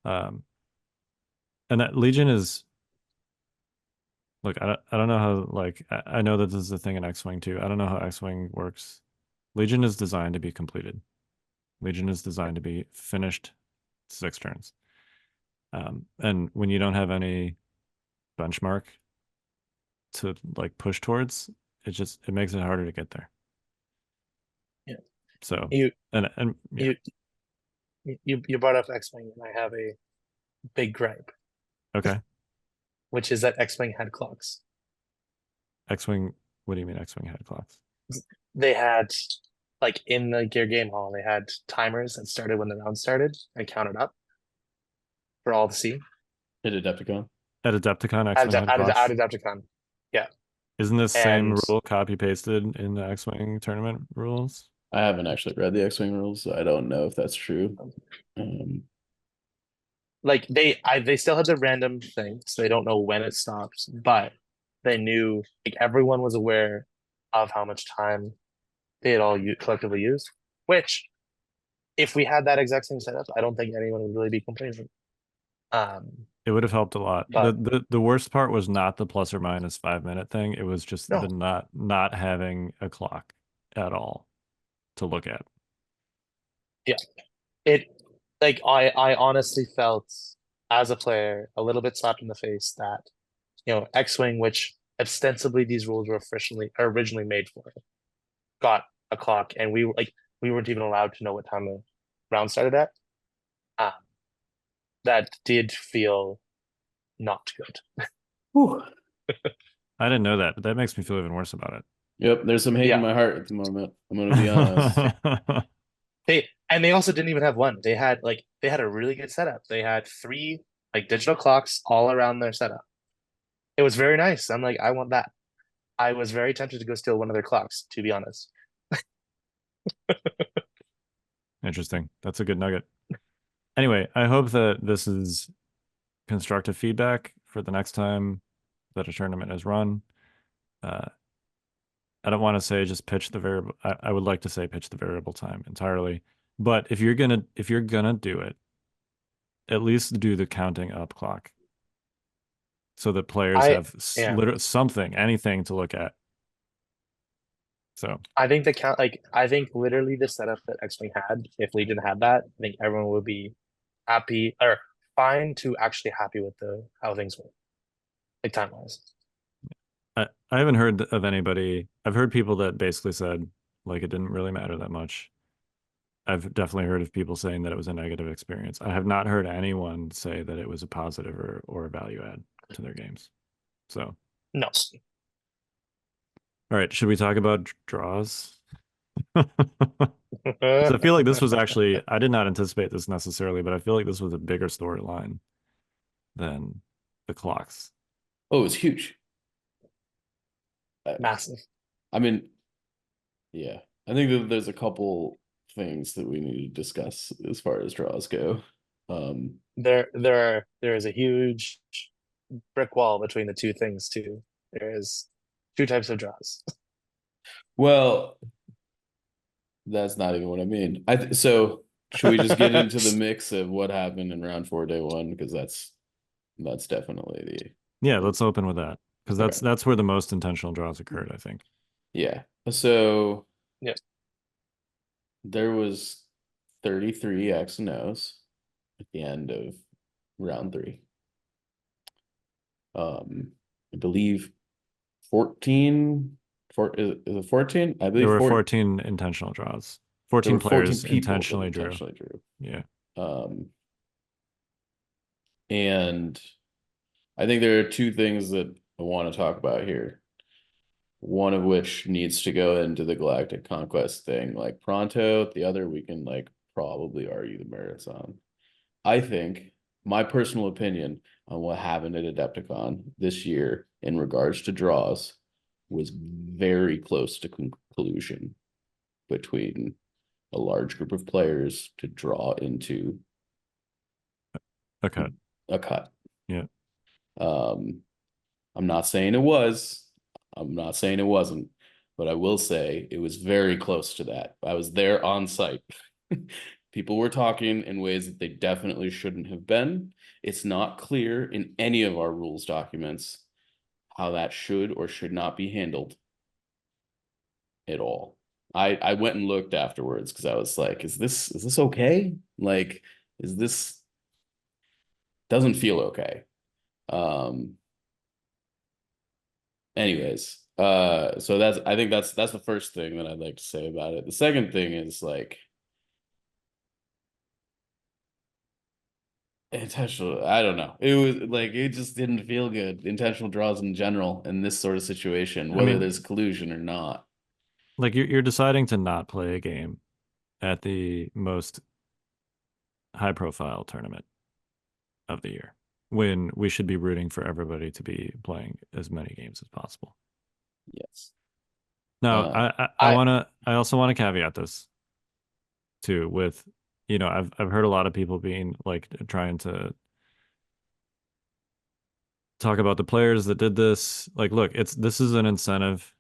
Um, and that Legion is. Look, I don't know how, like, I know that this is a thing in X-Wing too. I don't know how X-Wing works. Legion is designed to be completed. Legion is designed to be finished 6 turns. And when you don't have any benchmark to like push towards, it makes it harder to get there. Yeah. So You and yeah. you brought up X-Wing, and I have a big gripe, Okay. which is that X-Wing had clocks. X-Wing, what do you mean X-Wing head clocks? They had like in the Gear Game Hall, they had timers that started when the round started and counted up for all to see. Hit Adepticon. At Adepticon, At, X-Wing head at, clocks. at Adepticon. Yeah. Isn't this same And rule copy pasted in the X-Wing tournament rules? I haven't actually read the X-Wing rules, so I don't know if that's true. like they still had the random thing, so they don't know when it stops, but they knew like everyone was aware of how much time they had all collectively used. Which, if we had that exact same setup, I don't think anyone would really be complaining. It would have helped a lot. But The worst part was not the plus or minus 5 minute thing. It was just no, the not having a clock at all to look at. yeah, it like I honestly felt as a player a little bit slapped in the face that X-Wing, which ostensibly these rules were originally made for, got a clock, and we weren't even allowed to know what time the round started at. That did feel not good. I didn't know that, but that makes me feel even worse about it. Yep, there's some hate in my heart at the moment. I'm gonna be honest. They also didn't even have one. They had a really good setup. They had 3 like digital clocks all around their setup. It was very nice. I'm like, I want that. I was very tempted to go steal one of their clocks, to be honest. Interesting. That's a good nugget. Anyway, I hope that this is constructive feedback for the next time that a tournament is run. I don't want to say just pitch the variable. I would like to say pitch the variable time entirely. But if you're gonna do it, at least do the counting up clock, so that players have something, anything to look at. So I think I think literally the setup that X-Wing had, if Legion had that, I think everyone would be happy or fine to actually happy with how things were, like time wise. I haven't heard of anybody. I've heard people that basically said like it didn't really matter that much. I've definitely heard of people saying that it was a negative experience. I have not heard anyone say that it was a positive or a value add to their games. So no. All right, should we talk about draws? I feel like this was actually, I did not anticipate this necessarily, but I feel like this was a bigger storyline than the clocks. Oh, it's huge. Massive. I mean, yeah, I think that there's a couple things that we need to discuss as far as draws go. There is a huge brick wall between the two things too. There is 2 types of draws. Well, that's not even what I mean. So should we just get into the mix of what happened in round 4, day 1? Because that's definitely Yeah, let's open with that. because that's where the most intentional draws occurred, I think. Yeah. So Yeah. there was 33 X and O's at the end of round 3. I believe 14 is it 14? I There believe were 14. 14 intentional draws. There 14 were 14 players people that intentionally drew. intentionally drew. Yeah. And I think there are 2 things that I want to talk about here. One of which needs to go into the Galactic Conquest thing, like pronto. The other we can like probably argue the merits on. I think my personal opinion on what happened at Adepticon this year in regards to draws was very close to conclusion between a large group of players to draw into A cut. a cut. Yeah. I'm not saying it was. I'm not saying it wasn't, but I will say it was very close to that. I was there on site. People were talking in ways that they definitely shouldn't have been. It's not clear in any of our rules documents how that should or should not be handled at all. I went and looked afterwards because I was like, is this okay? Like, is this doesn't feel okay. Anyways, so I think that's the first thing that I'd like to say about it. The second thing is like intentional. I don't know. It was like it just didn't feel good. Intentional draws in general in this sort of situation, I whether mean, there's collusion or not. like you're deciding to not play a game at the most high profile tournament of the year when we should be rooting for everybody to be playing as many games as possible. Yes. Now, I I also want to caveat this too with, I've heard a lot of people being like trying to talk about the players that did this. Like, look, this is an incentive.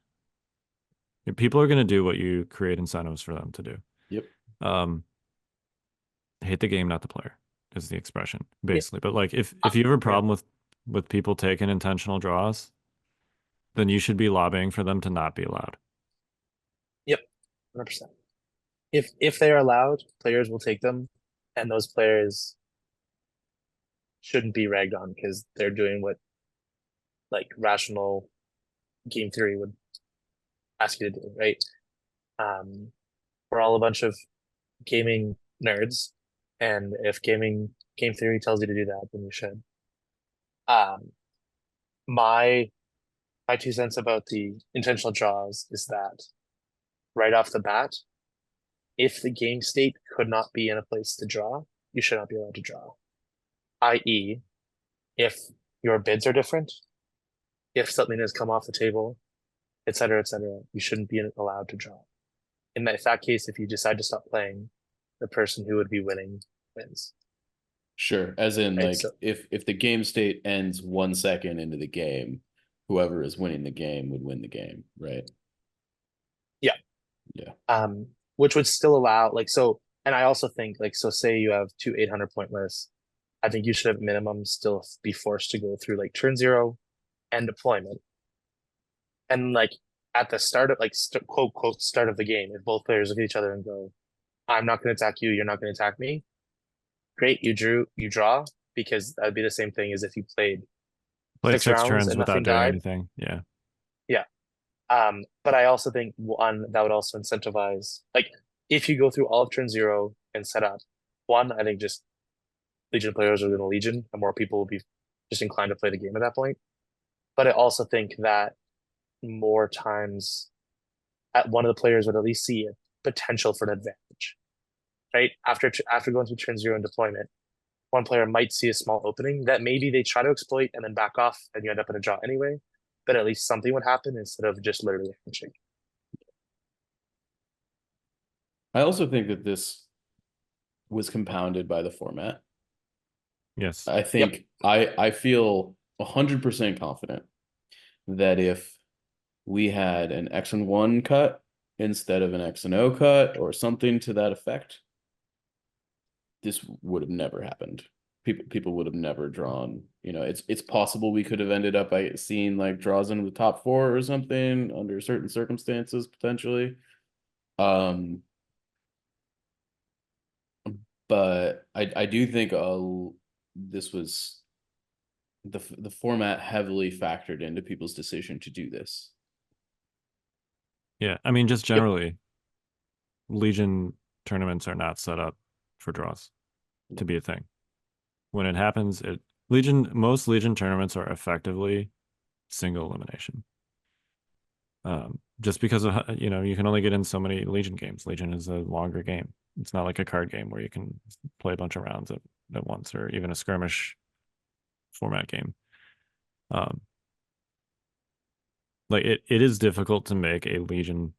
People are going to do what you create incentives for them to do. Yep. Hate the game, not the player, is the expression Yeah. basically. But like, if you have a problem with people taking intentional draws, then you should be lobbying for them to not be allowed. Yep, 100%. If they are allowed, players will take them, and those players shouldn't be ragged on because they're doing what like rational game theory would ask you to do, right? We're all a bunch of gaming nerds, and if game theory tells you to do that, then you should. My 2 cents about the intentional draws is that right off the bat, if the game state could not be in a place to draw, you should not be allowed to draw. I.e., if your bids are different, if something has come off the table, etc., you shouldn't be allowed to draw. In that case, if you decide to stop playing, the person who would be winning wins. Sure. As in, Right, like, so- if the game state ends 1 second into the game, whoever is winning the game would win the game, right? Yeah. Yeah. Which would still allow so, and I also think so say you have 2 800-point lists, I think you should have minimum still be forced to go through like turn 0 and deployment. And like at the start of quote quote start of the game, if both players look at each other and go, I'm not going to attack you, you're not going to attack me. Great, you draw, because that'd be the same thing as if you played Played 6 rounds turns and without nothing doing died. anything. Yeah. Yeah. But I also think that would also incentivize, like, if you go through all of turn 0 and set up, I think just Legion players are going to Legion, and more people will be just inclined to play the game at that point. But I also think that more times, one of the players would at least see a potential for an advantage, right? After going through turn 0 and deployment, one player might see a small opening that maybe they try to exploit and then back off, and you end up in a draw anyway. But at least something would happen instead of just literally a handshake. I also think that this was compounded by the format. Yes. I think I feel 100% confident that if we had an X and 1 cut instead of an X and O cut or something to that effect, this would have never happened. people would have never drawn. It's possible we could have ended up by seeing like draws into the top 4 or something under certain circumstances potentially. But I do think this was the format heavily factored into people's decision to do this. Yeah, I mean, just generally, Legion tournaments are not set up for draws to be a thing. When it happens, most Legion tournaments are effectively single elimination. Just because of you can only get in so many Legion games. Legion is a longer game. It's not like a card game where you can play a bunch of rounds at once, or even a skirmish format game. Like it is difficult to make a Legion.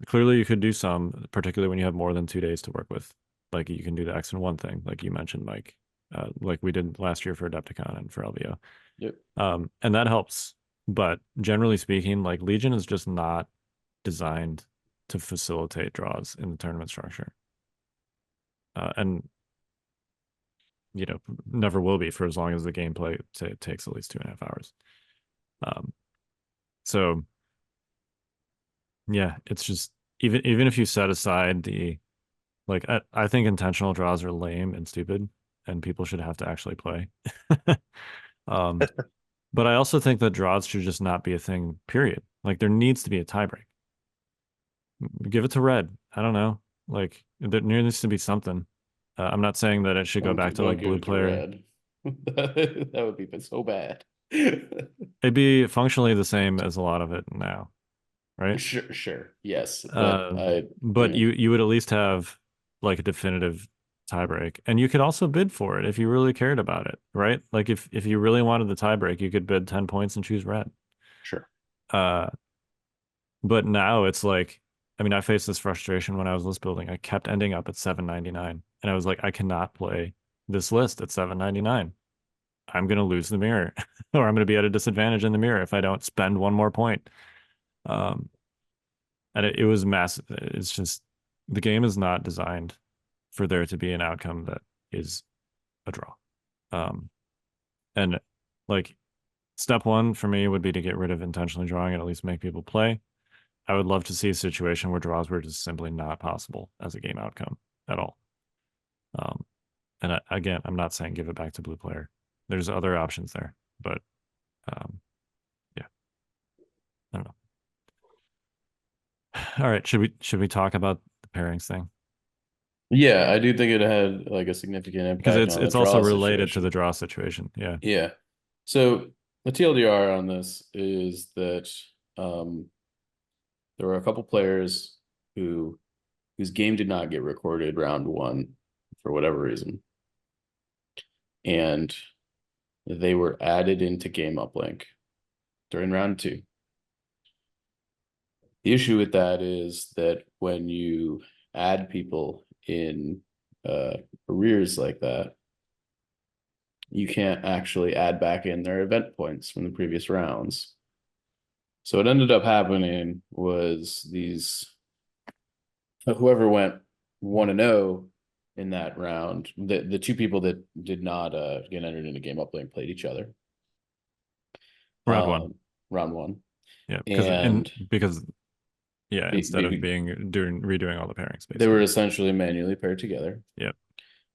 Clearly, you could do some, particularly when you have more than 2 days to work with. Like you can do the X and 1 thing, like you mentioned, Mike, like we did last year for Adepticon and for LVO. Yep. And that helps. But generally speaking, like Legion is just not designed to facilitate draws in the tournament structure. And never will be for as long as the gameplay takes at least 2.5 hours. So yeah, it's just even if you set aside the I think intentional draws are lame and stupid, and people should have to actually play. But I also think that draws should just not be a thing, period. Like there needs to be a tiebreak. Give it to red. I don't know. Like there needs to be something. I'm not saying that it should go back to like blue player. Red. That would be so bad. It'd be functionally the same as a lot of it now, right? Sure, yes, but you would at least have like a definitive tiebreak, and you could also bid for it if you really cared about it, right? Like if you really wanted the tiebreak, you could bid 10 points and choose red. Sure. But now it's like, I mean, I faced this frustration when I was list building. I kept ending up at 799, and I was like, I cannot play this list at 799. I'm gonna lose the mirror, or I'm gonna be at a disadvantage in the mirror if I don't spend one more point. And it was massive. It's just the game is not designed for there to be an outcome that is a draw. And like step 1 for me would be to get rid of intentionally drawing and at least make people play. I would love to see a situation where draws were just simply not possible as a game outcome at all. And again, I'm not saying give it back to blue player. There's other options there, but yeah, I don't know. All right, should we talk about the pairings thing? Yeah, I do think it had like a significant impact Because on it's the also draw related to situation. the draw situation. Yeah. Yeah. So the TLDR on this is that there were a couple players whose game did not get recorded round 1 for whatever reason, and they were added into game uplink during round 2. The issue with that is that when you add people in arrears like that, you can't actually add back in their event points from the previous rounds. So what ended up happening was whoever went 1-0 in that round, the 2 people that did not get entered into game uplink played each other. Round 1. Round 1. Yeah, because instead of redoing all the pairings, basically. They were essentially manually paired together. Yep.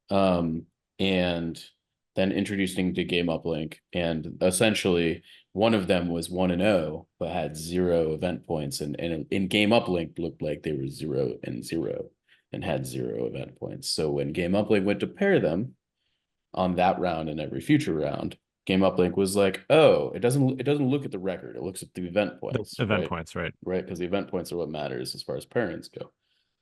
And then introducing to game uplink, and essentially one of them was 1-0 but had 0 event points, and in game uplink looked like they were 0-0 and had 0 event points. So when game uplink went to pair them on that round and every future round, game uplink was like, oh, it doesn't look at the record, it looks at the event points. Points, right? Right, because the event points are what matters as far as pairings go.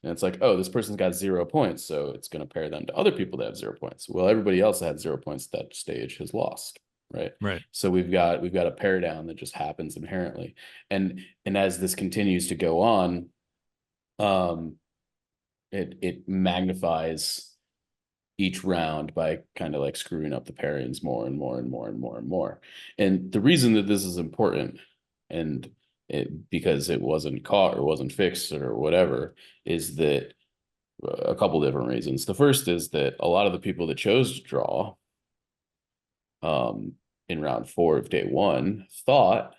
And it's like, oh, this person's got 0 points, so it's going to pair them to other people that have 0 points. Well, everybody else that had 0 points at that stage has lost, right? Right. So we've got a pair down that just happens inherently, and as this continues to go on, it magnifies each round by kind of like screwing up the pairings more and more and more and more and more. And the reason that this is important, and because it wasn't caught or wasn't fixed or whatever, is that a couple different reasons. The first is that a lot of the people that chose to draw in round 4 of day 1 thought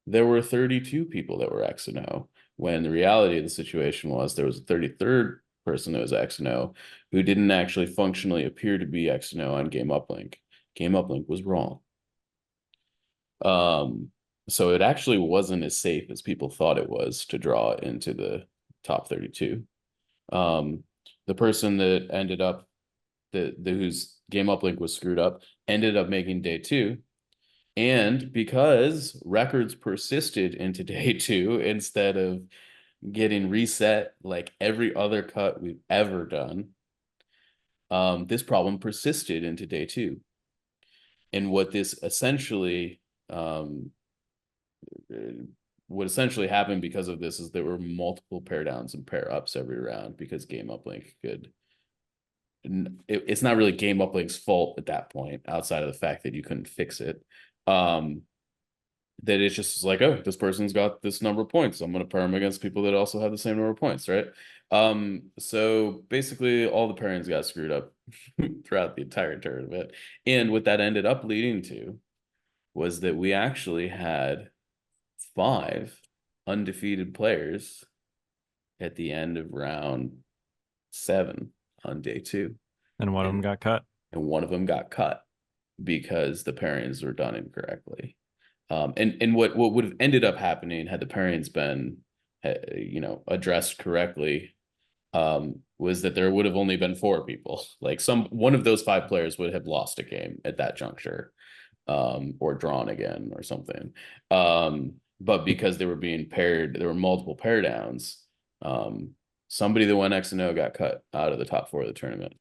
there were 32 people that were X and O, when the reality of the situation was there was a 33rd person that was X and O who didn't actually functionally appear to be X and O on Game Uplink. Game Uplink was wrong. So it actually wasn't as safe as people thought it was to draw into the top 32. The person that ended up whose Game Uplink was screwed up ended up making day 2. And because records persisted into day 2 instead of getting reset like every other cut we've ever done, this problem persisted into day 2. And what essentially happened because of this is there were multiple pair downs and pair ups every round because Game Uplink could. It's not really Game Uplink's fault at that point, outside of the fact that you couldn't fix it. That it's just like, oh, this person's got this number of points, I'm going to pair them against people that also have the same number of points, right? So basically all the pairings got screwed up throughout the entire tournament. And what that ended up leading to was that we actually had 5 undefeated players at the end of round 7 on day 2. And one of them got cut. And one of them got cut because the pairings were done incorrectly. And what would have ended up happening had the pairings been, addressed correctly, was that there would have only been 4 people. Like one of those 5 players would have lost a game at that juncture, or drawn again or something. But because they were being paired, there were multiple pair downs. Somebody that went X and O got cut out of the top 4 of the tournament,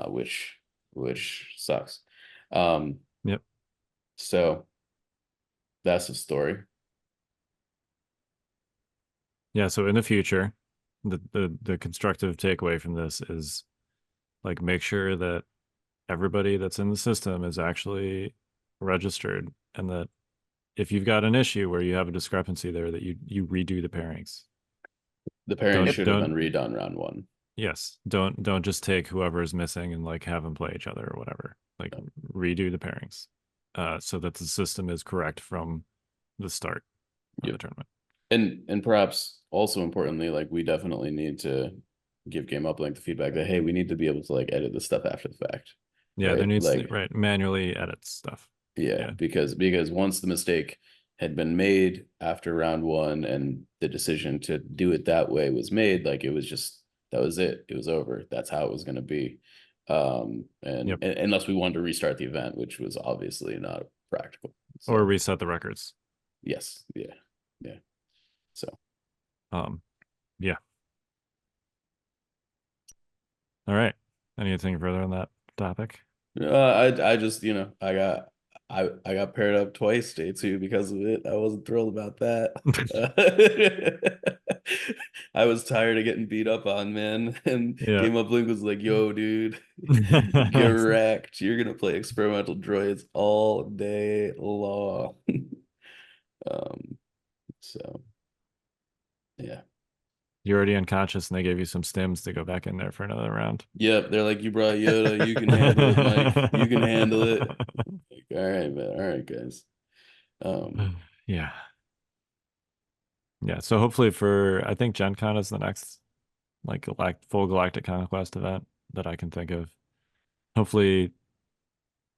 which sucks. Yep. So that's the story. Yeah. So in the future, the constructive takeaway from this is like, make sure that everybody that's in the system is actually registered, and that if you've got an issue where you have a discrepancy there, that you redo the pairings. The pairing should have been redone round 1. Yes. Don't just take whoever is missing and like have them play each other or whatever. Like, redo the pairings, so that the system is correct from the start of the tournament. And perhaps also importantly, like, we definitely need to give Game Uplink the feedback that, hey, we need to be able to like edit this stuff after the fact. Yeah, right? there needs like, to manually edit stuff. Yeah, because once the mistake had been made after round 1 and the decision to do it that way was made, like, it was just, that was it. It was over. That's how it was going to be. And unless we wanted to restart the event, which was obviously not practical. So, or reset the records. Yes. Yeah. So, yeah. All right. Anything further on that topic? I just, I got paired up twice day 2 because of it. I wasn't thrilled about that. I was tired of getting beat up on, man. And Game Uplink was like, yo, dude, get wrecked. You're gonna play experimental droids all day long. So yeah. You're already unconscious and they gave you some stims to go back in there for another round. Yep, they're like, you brought Yoda, you can handle it, Mike. You can handle it. Like, all right, man. All right, guys. Yeah. So hopefully I think Gen Con is the next like full Galactic Conquest event that I can think of. Hopefully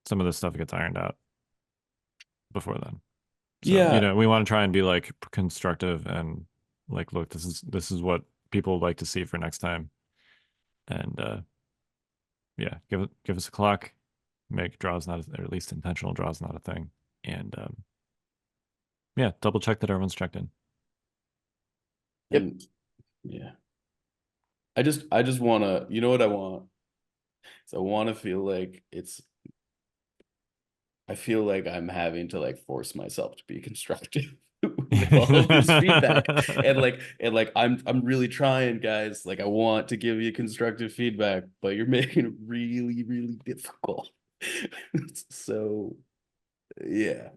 some of this stuff gets ironed out before then. So, we want to try and be like constructive and like, look, this is what people would like to see for next time. And give us a clock, make draws not, or at least intentional draws not a thing. And double check that everyone's checked in. Yep. And, yeah. I just want to, you know what I want? So I want to feel like I feel like I'm having to like force myself to be constructive with all of this feedback. And like I'm really trying, guys. Like, I want to give you constructive feedback, but you're making it really, really difficult. So yeah.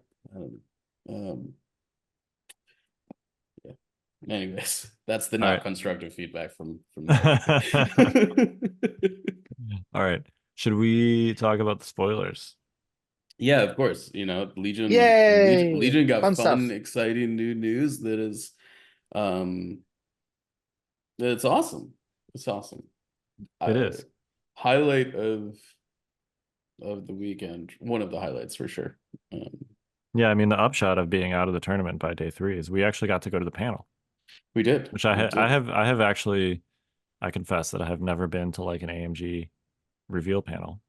Anyways, that's the not constructive feedback from All right. Should we talk about the spoilers? Yeah, of course. You know, Yay! Legion got Fun fun, stuff. exciting new news that is um it's awesome. It's awesome. It Uh is. highlight of the weekend. One of the highlights for sure. Um, Yeah, I mean the upshot of being out of the tournament by day 3 is we actually got to go to the panel, we did. which We did. I have actually I confess that I have never been to like an AMG reveal panel.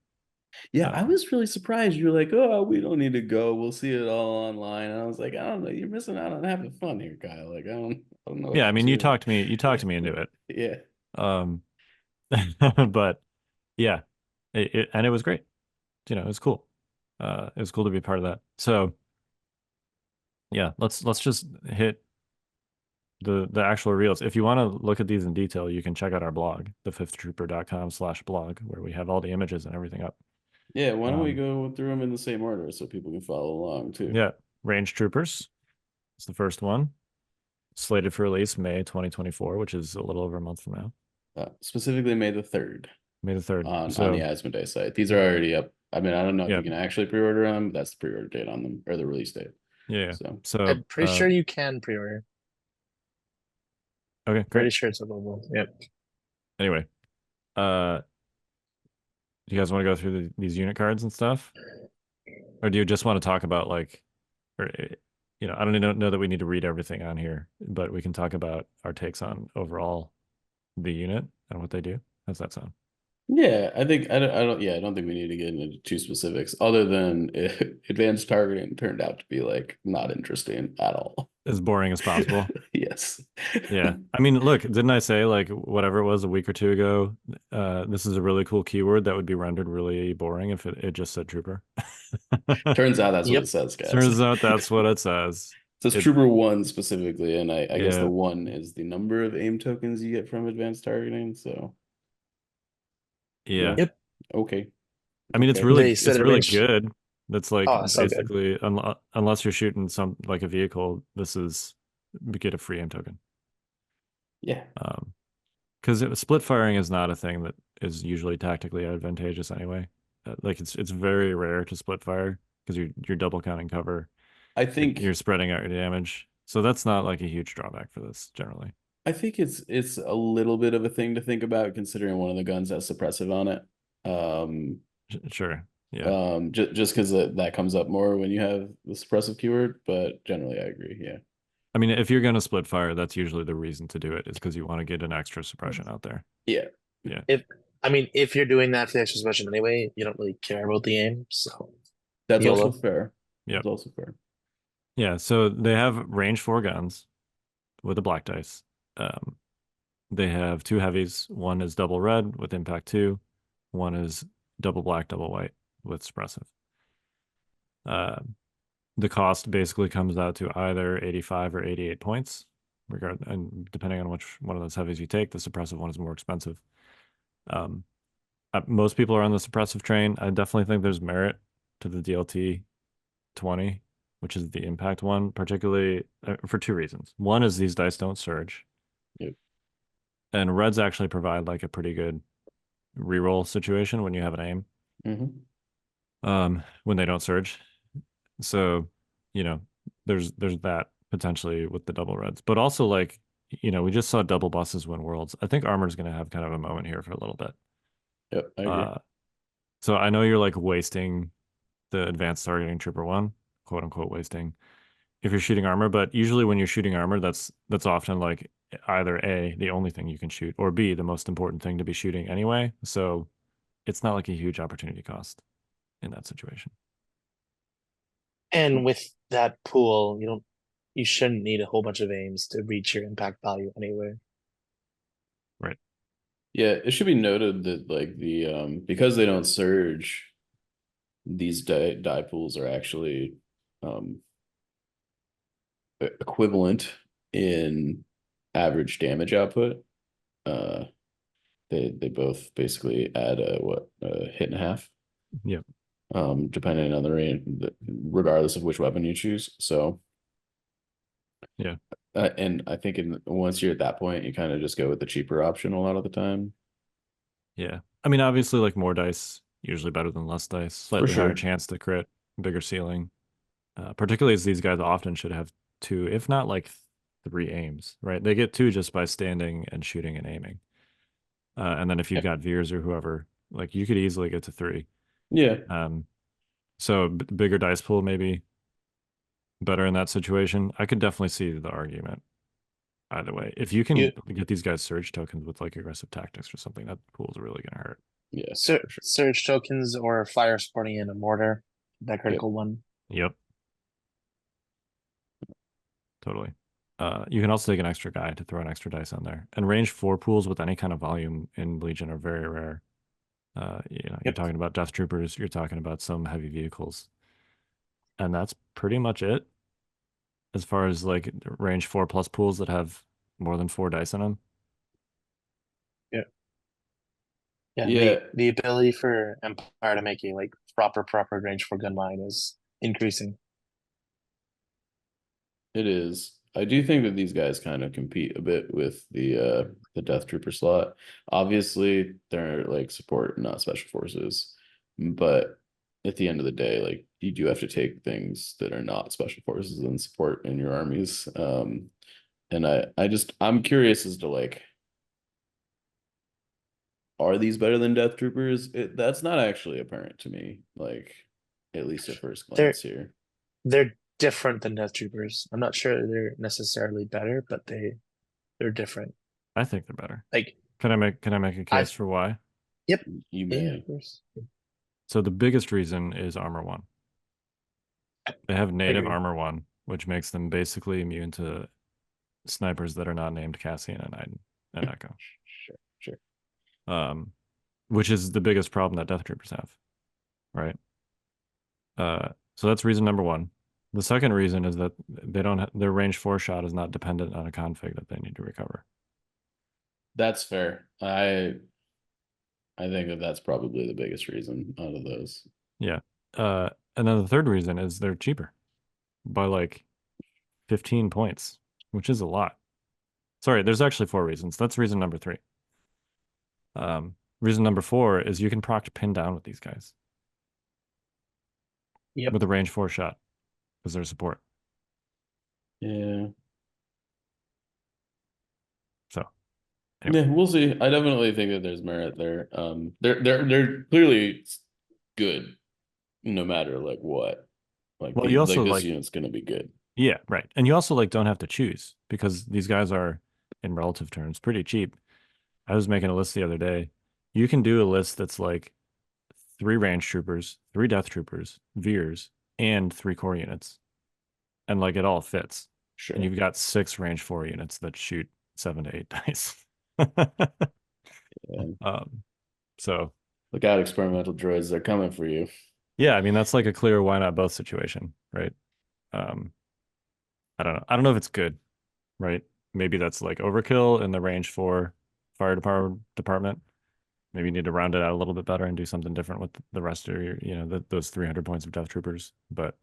Yeah, I Um, was really surprised. You were like, "Oh, we don't need to go. We'll see it all online." And I was like, "I don't know. You're missing out on having fun here, Kyle. Like, I don't know yeah, what I to mean do." you talked me into it. Yeah. Um, but yeah, and it was great. You know, it was cool. It was cool to be part of that. So yeah, let's just hit the actual reels. If you want to look at these in detail, you can check out our blog, thefifthtrooper.com/blog, where we have all the images and everything up. Yeah, why don't we Um, go through them in the same order so people can follow along too? yeah, Range Troopers is the first one, slated for release May 2024, which is a little over a month from now, Specifically May the 3rd May the 3rd. on the So Asmodee site. These are already up. I mean, I don't know if yeah, you can actually pre-order them. That's the pre-order date on them or the release date. yeah. So So I'm pretty sure you can pre-order. okay, Pretty great. sure it's available. Yep. Anyway, uh, do you guys want to go through these unit cards and stuff, or do you just want to talk about like, or you know, I don't even know that we need to read everything on here, but we can talk about our takes on overall the unit and what they do. How's that sound? yeah, I don't think we need to get into too specifics other than advanced targeting turned out to be like not interesting at all. As boring as possible. Yes. Yeah. I mean, look, didn't I say like whatever it was a week or two ago, this is a really cool keyword that would be rendered really boring if it just said trooper. Turns out that's what it Yep. says, guys. Turns out that's what it says. It says It Trooper 1 specifically, and I guess the yeah, 1 is the number of aim tokens you get from advanced targeting. So yeah. yeah. Yep. Okay. I mean, Okay. They said it's it really range. good. That's like Oh, so good. basically unless you're shooting some like a vehicle, this is you get a free aim token. Yeah. Because split firing is not a thing that is usually tactically advantageous anyway. Like it's very rare to split fire because you're double counting cover. I think You're spreading out your damage, so that's not like a huge drawback for this generally. I think it's a little bit of a thing to think about considering one of the guns has suppressive on it. Sure, yeah. Just because that comes up more when you have the suppressive keyword, but generally I agree. Yeah. I mean, if you're gonna split fire, that's usually the reason to do it is because you want to get an extra suppression out there. Yeah. Yeah, If you're doing that for the extra special anyway, you don't really care about the aim. So That's also YOLO. fair. yep, That's also fair. yeah. So they have range 4 guns with a black dice. Um, they have 2 heavies. One is double red with impact 2. One is double black, double white with suppressive. Uh, the cost basically comes out to either 85 or 88 points, and depending on which one of those heavies you take, the suppressive one is more expensive. Um, most people are on the suppressive train. I definitely think there's merit to the DLT 20, which is the impact one, particularly for 2 reasons. One is these dice don't surge, Yep. and reds actually provide like a pretty good reroll situation when you have an aim, when they don't surge. So, you know, there's that potentially with the double reds, but also like, you know, we just saw double buses win worlds. I think armor's going to have kind of a moment here for a little bit. Yep, I agree. So I know you're like wasting the advanced targeting trooper 1, quote unquote wasting, if you're shooting armor, but usually when you're shooting armor, that's often like either A, the only thing you can shoot, or B, the most important thing to be shooting anyway. So it's not like a huge opportunity cost in that situation. And with that pool, you shouldn't need a whole bunch of aims to reach your impact value anyway. Right. Yeah, it should be noted that like because they don't surge, these die pools are actually equivalent in average damage output. They both basically add a hit and a half. Yep. Depending on the range, regardless of which weapon you choose. So Yeah. and I think once you're at that point, you kind of just go with the cheaper option a lot of the time. Yeah. I mean, obviously, like more dice, usually better than less dice, For slightly higher sure. chance to crit. bigger ceiling. Particularly as these guys often should have two, if not like three aims, right? They get two just by standing and shooting and aiming. And then if you've got Veers or whoever, like you could easily get to three. Yeah. So bigger dice pool maybe better in that situation. I could definitely see the argument either way. If you can You get these guys surge tokens with like aggressive tactics or something, that pool's really gonna hurt. Yeah. For sure. surge tokens or fire sporting in a mortar, that critical one. Yep. Totally. You can also take an extra guy to throw an extra dice on there. And range 4 pools with any kind of volume in Legion are very rare. You're Yep. talking about Death Troopers, you're talking about some heavy vehicles. And that's pretty much it as far as like range 4+ pools that have more than 4 dice in them. Yeah, Yeah. the ability for Empire to make a like proper range for gun line is increasing. It is. I do think that these guys kind of compete a bit with the Death Trooper slot. Obviously, they're like support, not special forces. But at the end of the day, like you do have to take things that are not special forces and support in your armies. And I'm curious as to like, are these better than Death Troopers? That's not actually apparent to me, like at least at first They're glance here. they're different than Death Troopers. I'm not sure they're necessarily better, but they're different. I think they're better. Like Can I make a case for why? yep, You yeah, may. of course. So the biggest reason is armor 1. They have native Agree. armor 1, which makes them basically immune to snipers that are not named Cassian and Iden and Echo. Sure. Which is the biggest problem that Death Troopers have, right? So that's reason number 1. The second reason is that they don't their range 4 shot is not dependent on a config that they need to recover. That's fair. I think that that's probably the biggest reason out of those. Yeah. And then the third reason is they're cheaper by like 15 points, which is a lot. Sorry, there's actually 4 reasons. That's reason number 3. Reason number 4 is you can proc to pin down with these guys. Yep. With a range 4 shot because they're support. Yeah. So anyway. Yeah, we'll see. I definitely think that there's merit there. They're clearly good, no matter like what. Like Well, you also like this like unit's gonna be good. yeah, right. And you also like don't have to choose because these guys are in relative terms pretty cheap. I was making a list the other day. You can do a list that's like 3 range troopers, 3 death troopers, veers, and 3 core units. And like it all fits. Sure. And you've got 6 range 4 units that shoot 7 to 8 dice. Yeah. So Look out, experimental droids, they're coming for you. yeah, I mean that's like a clear why not both situation, right? I don't know. I don't know if it's good, right? Maybe that's like overkill in the range 4 fire department. Maybe you need to round it out a little bit better and do something different with the rest of your, those 300 points of death troopers. But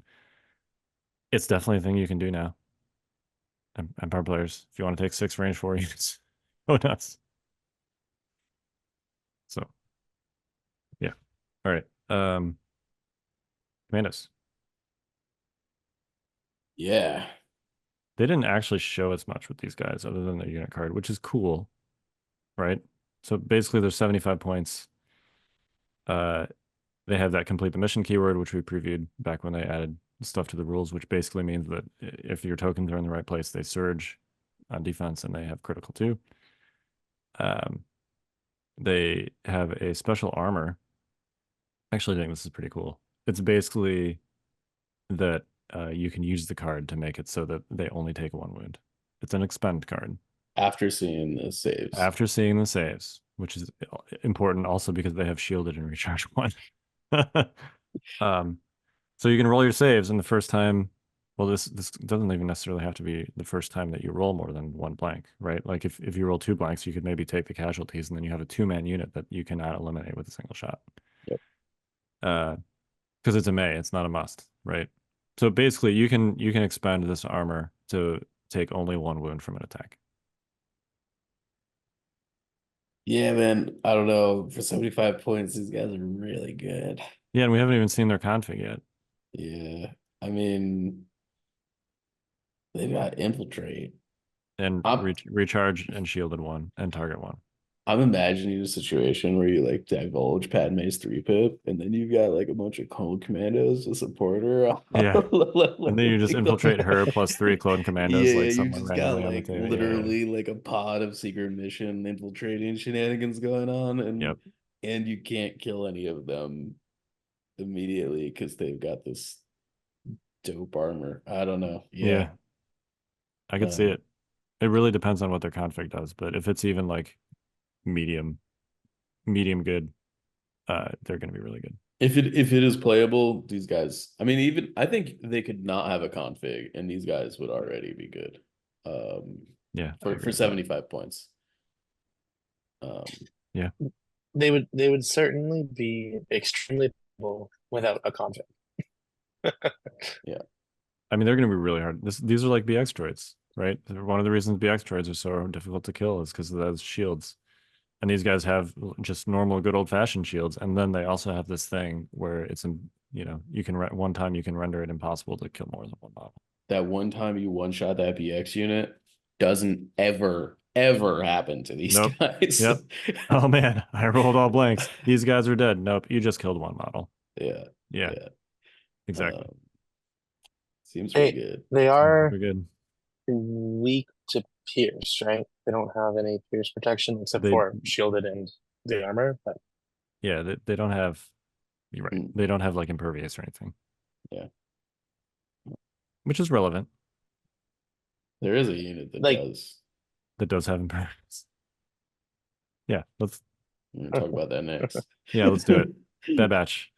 it's definitely a thing you can do now. Empire players, if you want to take 6 range 4 units, go nuts. So, yeah. All right. Commandos. Yeah. They didn't actually show as much with these guys other than their unit card, which is cool, right? So basically, there's 75 points. They have that complete the mission keyword, which we previewed back when they added stuff to the rules, which basically means that if your tokens are in the right place, they surge on defense and they have critical too. They have a special armor. Actually, I think this is pretty cool. It's basically that you can use the card to make it so that they only take 1 wound. It's an expend card. After seeing the saves. After seeing the saves, which is important also because they have shielded and recharge 1. So you can roll your saves, and the first time, well, this doesn't even necessarily have to be the first time that you roll more than 1 blank, right? Like if you roll 2 blanks, you could maybe take the casualties, and then you have a 2-man unit that you cannot eliminate with a single shot. Yep. Because it's a may, it's not a must, right? So basically, you can expand this armor to take only 1 wound from an attack. Yeah, man. I don't know. For 75 points, these guys are really good. Yeah, and we haven't even seen their config yet. Yeah. I mean, they've got infiltrate. And I'm recharge and shielded one and target one. I'm imagining a situation where you like divulge Padme's 3-pip, and then you've got like a bunch of cold commandos to support her. Yeah. And then you just Like infiltrate her plus 3 clone commandos yeah, like you somewhere just got randomly on the like table. Yeah. literally like a pod of secret mission infiltrating shenanigans going on, Yep. and you can't kill any of them immediately because they've got this dope armor. I don't know. Yeah. Yeah. I could see Um, it. It really depends on what their config does, but if it's even like medium, medium good, they're gonna be really good. if it is playable, these guys, I mean, even I think they could not have a config and these guys would already be good. Yeah, I For agree with that. 75 points. Yeah. They would certainly be extremely playable without a config. Yeah. I mean, they're gonna be really hard. These are like BX droids, right? One of the reasons BX droids are so difficult to kill is because of those shields. And these guys have just normal, good old fashioned shields, and then they also have this thing where it's you can one time you can render it impossible to kill more than one model. That one time you one shot that BX unit doesn't ever happen to these Nope. guys. Yep. Oh man, I rolled all blanks. These guys are dead. Nope, you just killed one model. Yeah. Yeah, Yeah. exactly. Seems pretty They good. they Seems are super good. weak to pierce, right? They don't have any pierce protection except They for shielded and the armor. But yeah, they don't have. You're right. Mm, They don't have like impervious or anything, yeah. which is relevant. There is a unit that like, does. That does have impervious. Yeah, let's We're gonna talk about that next. let's do it. Bad Batch.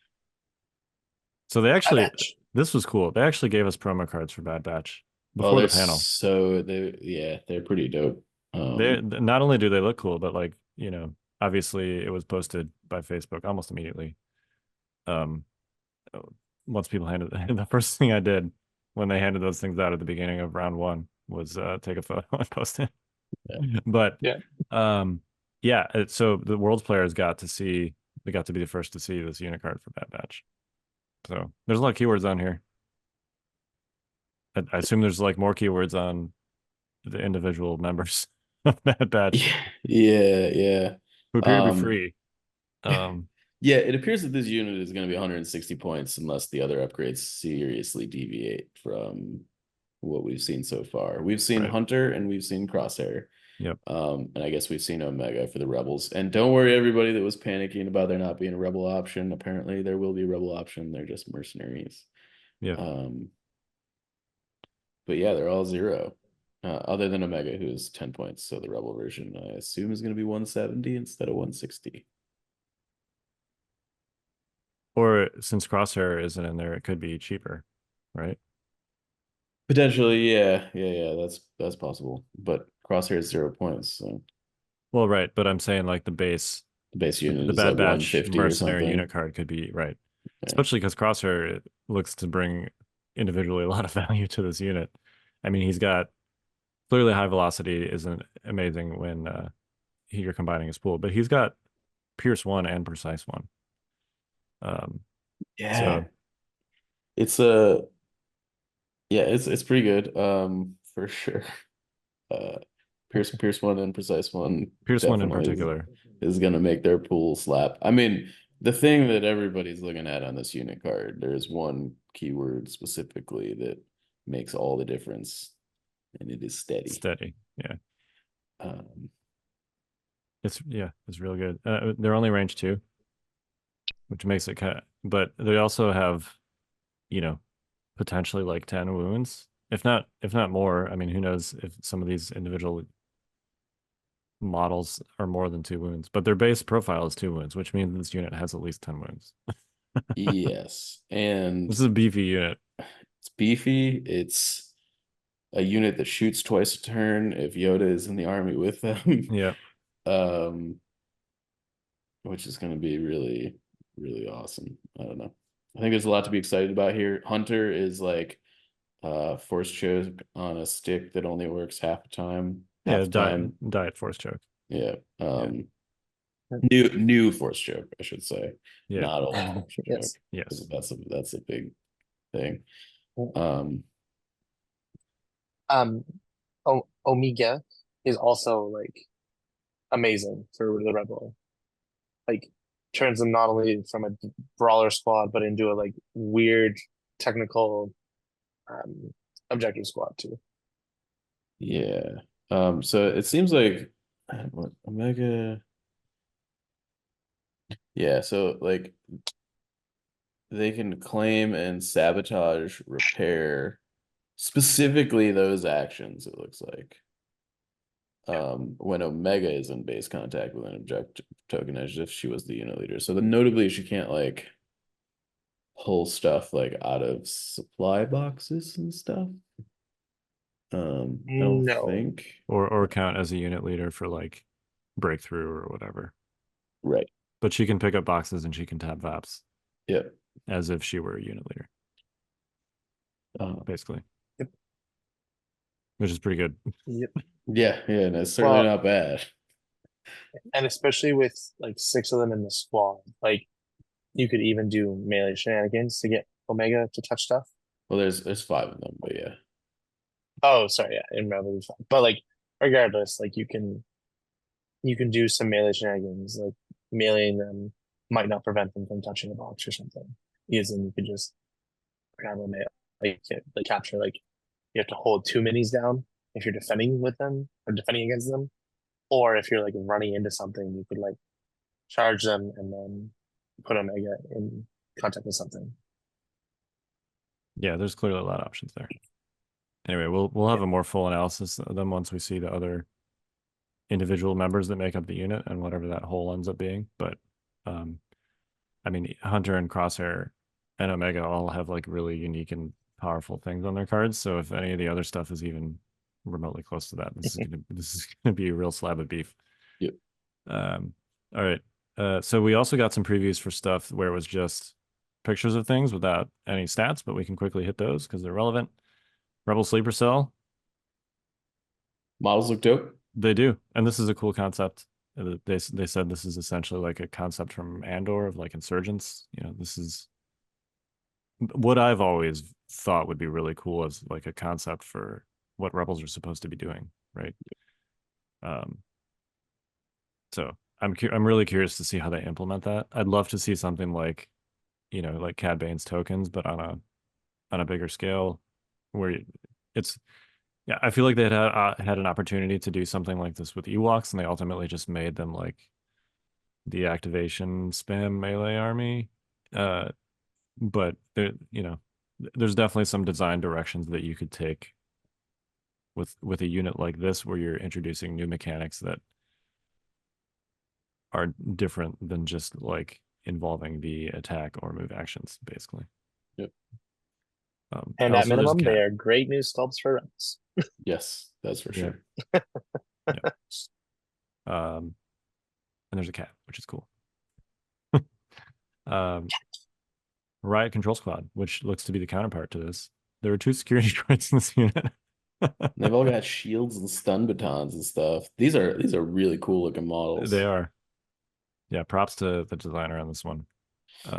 So they a actually, match. this was cool. They actually gave us promo cards for Bad Batch Oh, before the panel. they're pretty dope. They not only do they look cool, but like, obviously it was posted by Facebook almost immediately. Um, Once people handed the first thing I did when they handed those things out at the beginning of round one was take a photo and post it. Yeah. But Yeah. yeah, so the world's players got to be the first to see this unit card for Bad Batch. So there's a lot of keywords on here. I assume there's like more keywords on the individual members of Bad Batch Yeah. who appear to be Um, free. Um, yeah, it appears that this unit is going to be 160 points unless the other upgrades seriously deviate from what we've seen so far. We've seen right. Hunter and we've seen Crosshair. Yep. And I guess we've seen Omega for the Rebels. And don't worry, everybody that was panicking about there not being a Rebel option. Apparently, there will be a Rebel option. They're just mercenaries. Yep. But yeah, they're all 0. Other than Omega, who is 10 points. So the Rebel version, I assume, is going to be 170 instead of 160. Or since Crosshair isn't in there, it could be cheaper, right? Potentially, yeah. That's possible. But Crosshair is 0 points, so Well, right, but I'm saying like the base, the base unit the is Bad like Batch 150 or mercenary something. unit card could be right, Yeah. especially because Crosshair looks to bring individually a lot of value to this unit. I mean, he's got clearly high velocity isn't amazing when you're combining his pool, but he's got Pierce 1 and Precise 1. Yeah. So It's a it's pretty good. For sure. Pierce 1 and Precise 1 Pierce 1 in definitely particular. is gonna make their pool slap. I mean, the thing that everybody's looking at on this unit card, there's one keyword specifically that makes all the difference, and it is steady. Steady, yeah. Um, It's real good. They're only range 2, which makes it but they also have, potentially like 10 wounds, if not more. I mean, who knows if some of these individual models are more than 2 wounds, but their base profile is 2 wounds, which means this unit has at least 10 wounds. yes, and This is a beefy unit. it's beefy. It's a unit that shoots twice a turn if Yoda is in the army with them. Yeah. Which is going to be really, really awesome. I don't know. I think there's a lot to be excited about here. Hunter is like force choke on a stick that only works half the time. Yeah, Time. diet force choke. Yeah. Yeah. New force choke, I should say. Yeah. Not old force choke. Yes. Yes. That's a big thing. Omega is also like amazing for the Rebel. Like turns them not only from a brawler squad, but into a like weird technical um objective squad too. Yeah. So it seems like what Omega. Yeah, so like they can claim and sabotage, repair, specifically those actions, it looks like. When Omega is in base contact with an objective token as if she was the unit leader. So then notably she can't like pull stuff like out of supply boxes and stuff. I don't No. think. Or count as a unit leader for like breakthrough or whatever. Right. But she can pick up boxes and she can tap VAPs Yep. as if she were a unit leader, basically. Yep. Which is pretty good. Yep. Yeah, and it's certainly not bad. And especially with like 6 of them in the squad, like you could even do melee shenanigans to get Omega to touch stuff. Well, there's 5 of them, but yeah. Oh, sorry, yeah, in Rebel, but like regardless, like you can do some melee shenanigans, like meleeing them might not prevent them from touching a box or something. Because then you could just grab a melee, like capture, like you have to hold 2 minis down if you're defending with them or defending against them, or if you're like running into something, you could like charge them and then put Omega in contact with something. Yeah, there's clearly a lot of options there. Anyway, we'll have a more full analysis of them once we see the other individual members that make up the unit and whatever that whole ends up being. But I mean, Hunter and Crosshair and Omega all have like really unique and powerful things on their cards. So if any of the other stuff is even remotely close to that, this is gonna be a real slab of beef. Yep. All right. So we also got some previews for stuff where it was just pictures of things without any stats, but we can quickly hit those because they're relevant. Rebel Sleeper Cell. Models look dope. They do, and this is a cool concept. They said this is essentially like a concept from Andor of like insurgents. You know, this is what I've always thought would be really cool as like a concept for what rebels are supposed to be doing, right? So I'm really curious to see how they implement that. I'd love to see something like, you know, like Cad Bane's tokens, but on a bigger scale, where it's yeah, I feel like they had an opportunity to do something like this with Ewoks, and they ultimately just made them like the activation spam melee army. But there, you know, there's definitely some design directions that you could take with a unit like this, where you're introducing new mechanics that are different than just like involving the attack or move actions, basically. Yep. And at minimum, they are great new sculpts for rebels. Yes, that's for sure. Yeah. And there's a cat, which is cool. Riot Control Squad, which looks to be the counterpart to this. There are 2 security droids in this unit. They've all got shields and stun batons and stuff. These are really cool looking models. They are. Yeah, props to the designer on this one.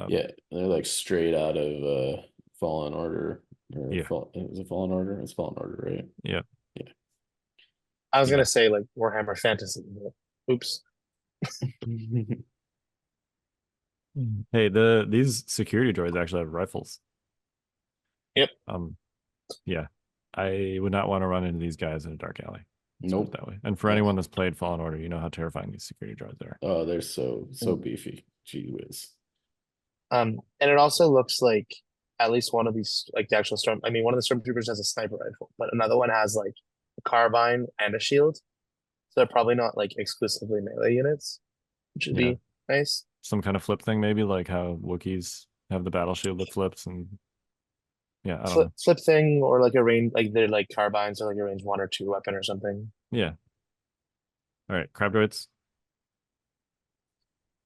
Yeah, they're like straight out of Fallen Order. Is it Fallen Order? It's Fallen Order, right? Yeah. Yeah. I was gonna say like Warhammer Fantasy, but oops. Hey, these security droids actually have rifles. Yep. Yeah. I would not want to run into these guys in a dark alley. Nope. That way. And for anyone that's played Fallen Order, you know how terrifying these security droids are. Oh, they're so beefy. Gee whiz. And it also looks like at least one of these, like the actual storm. I mean, one of the stormtroopers has a sniper rifle, but another one has like a carbine and a shield. So they're probably not like exclusively melee units, which would be nice. Some kind of flip thing, maybe like how Wookiees have the battle shield that flips, and yeah, I don't know. Flip thing, or like a range, like they're like carbines, or like a range 1 or 2 weapon or something. Yeah. All right, crab droids.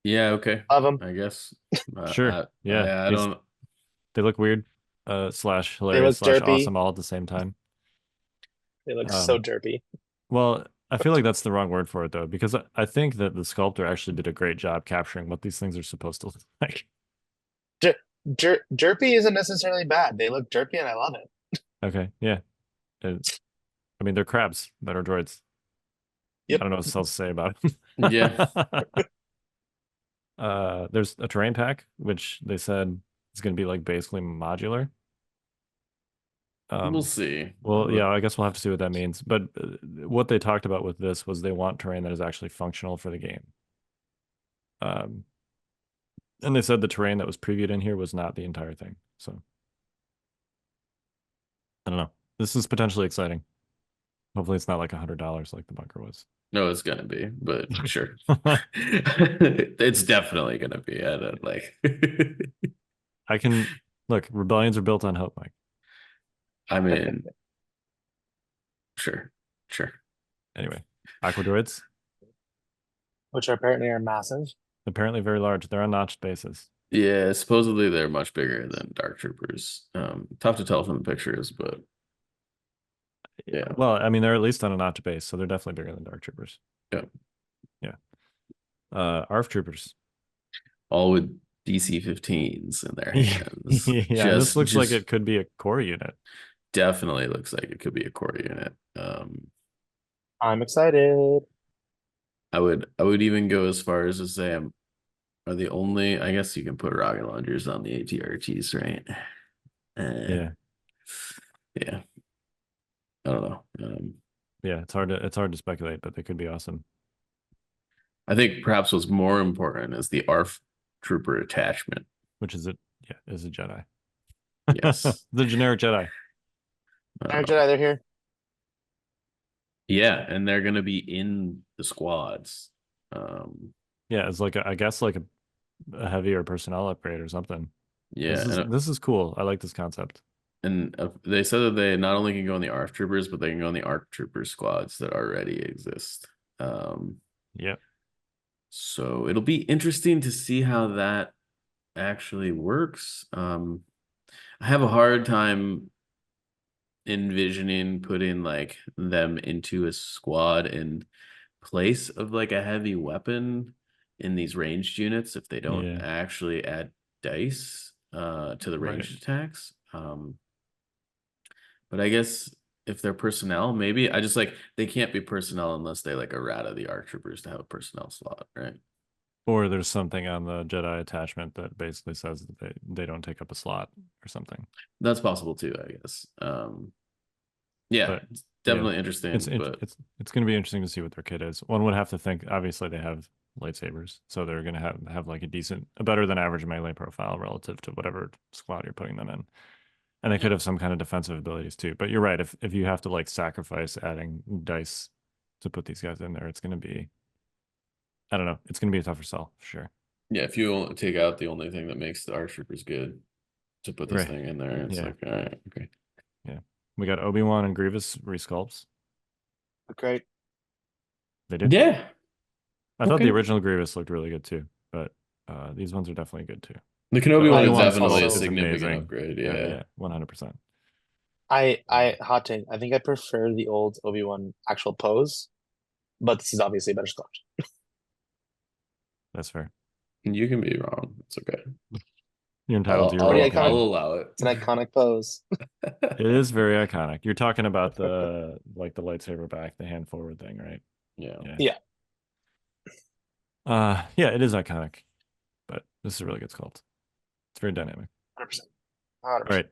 Yeah, okay. Love them. I guess. Sure. I don't. They look weird, slash hilarious, slash derpy. awesome all at the same time. They look so derpy. Well, I feel like that's the wrong word for it though, because I think that the sculptor actually did a great job capturing what these things are supposed to look like. Derpy isn't necessarily bad. They look derpy, and I love it. Okay, yeah. I mean, they're crabs that are droids. I Yep. don't know what else to say about Yeah. it. There's a terrain pack, which they said is going to be like basically modular. We'll see. Well, yeah, I guess we'll have to see what that means. But what they talked about with this was they want terrain that is actually functional for the game. Um, and they said the terrain that was previewed in here was not the entire thing. So I don't know. This is potentially exciting. Hopefully, it's not like $100 like the bunker was. No, it's gonna be, but sure. It's definitely gonna be. I don't like. I can look. Rebellions are built on hope, Mike. I mean, sure, sure. Anyway, aqua droids Which apparently are massive. apparently very large. They're on notched bases. Yeah, supposedly they're much bigger than Dark Troopers. Tough to tell from the pictures, but yeah. Well, I mean, they're at least on a notch base, so they're definitely bigger than dark troopers. Yeah. Yeah. ARF troopers. All with DC-15s in their hands. Yeah, this looks like it could be a core unit. Definitely looks like it could be a core unit. I'm excited. I would even go as far as to say are the only, I guess you can put rocket launchers on the ATRTs, right? Yeah. Yeah. I don't know. Yeah, it's hard to speculate, but they could be awesome. I think perhaps what's more important is the ARF trooper attachment. Which is it? Yeah, is a Jedi. Yes. The generic Jedi. Jedi, they're here. Yeah, and they're gonna be in the squads. Yeah, it's like I guess like a heavier personnel upgrade or something. Yeah, this is cool. I like this concept. And they said that they not only can go on the ARF troopers, but they can go on the ARC trooper squads that already exist. Yep. So it'll be interesting to see how that actually works. I have a hard time envisioning putting like them into a squad in place of like a heavy weapon in these ranged units if they don't actually add dice to the ranged attacks. But I guess if they're personnel, maybe I just like they can't be personnel unless they like errata the ARC troopers to have a personnel slot, right? Or there's something on the Jedi attachment that basically says that they don't take up a slot or something. That's possible too, I guess. Yeah, but, it's definitely interesting. It's going to be interesting to see what their kit is. One would have to think. Obviously, they have lightsabers, so they're going to have like a better than average melee profile relative to whatever squad you're putting them in. And they could have some kind of defensive abilities too. But you're right. If you have to like sacrifice adding dice to put these guys in there, it's going to be, I don't know. It's going to be a tougher sell for sure. Yeah, if you take out the only thing that makes the ARC troopers good to put this thing in there, it's like, all right, okay. Yeah. We got Obi-Wan and Grievous resculpts. Great. They did? Yeah. I thought the original Grievous looked really good too, but these ones are definitely good too. The Kenobi one is Obi-Wan's definitely a also significant amazing. upgrade. Yeah, 100%. I hot take. I think I prefer the old Obi-Wan actual pose, but this is obviously a better sculpt. That's fair. You can be wrong. It's okay. You're entitled to your I'll I'll allow it. It's an iconic pose. It is very iconic. You're talking about the like the lightsaber back, the hand forward thing, right? Yeah. Yeah, it is iconic. But this is a really good sculpt. It's very dynamic. 100%. All right.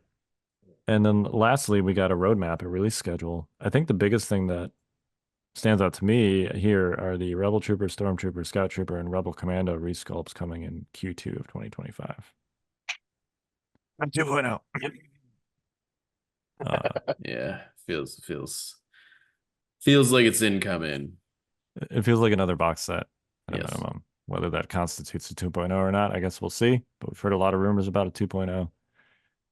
And then lastly, we got a roadmap, a release schedule. I think the biggest thing that stands out to me here are the Rebel Trooper, Stormtrooper, Scout Trooper, and Rebel Commando resculpts coming in Q2 of 2025. I'm 2.0. Yeah, feels like it's incoming. It feels like another box set at a Yes. minimum. Whether that constitutes a 2.0 or not, I guess we'll see. But we've heard a lot of rumors about a 2.0.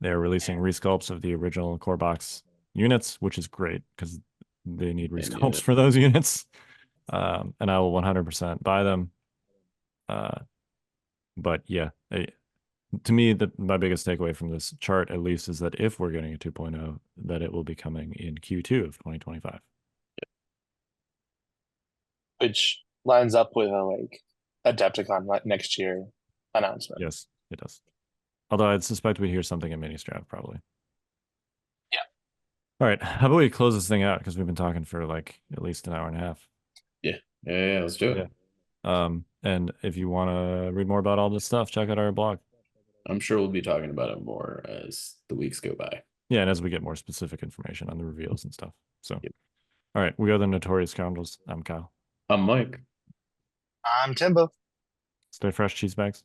They're releasing resculpts of the original core box units, which is great because they need resculpts for those units. And I will 100% buy them. But yeah, to me, my biggest takeaway from this chart, at least, is that if we're getting a 2.0, that it will be coming in Q2 of 2025. Which lines up with a Adepticon next year announcement. Yes, it does. Although I'd suspect we'd hear something in mini strap probably. Yeah. All right. How about we close this thing out because we've been talking for like at least an hour and a half. Yeah, let's do it. And if you want to read more about all this stuff, check out our blog. I'm sure we'll be talking about it more as the weeks go by. Yeah, and as we get more specific information on the reveals and stuff. So, Yep. All right, we are the Notorious Scoundrels. I'm Kyle. I'm Mike. I'm Timbo. Stay fresh, cheese bags.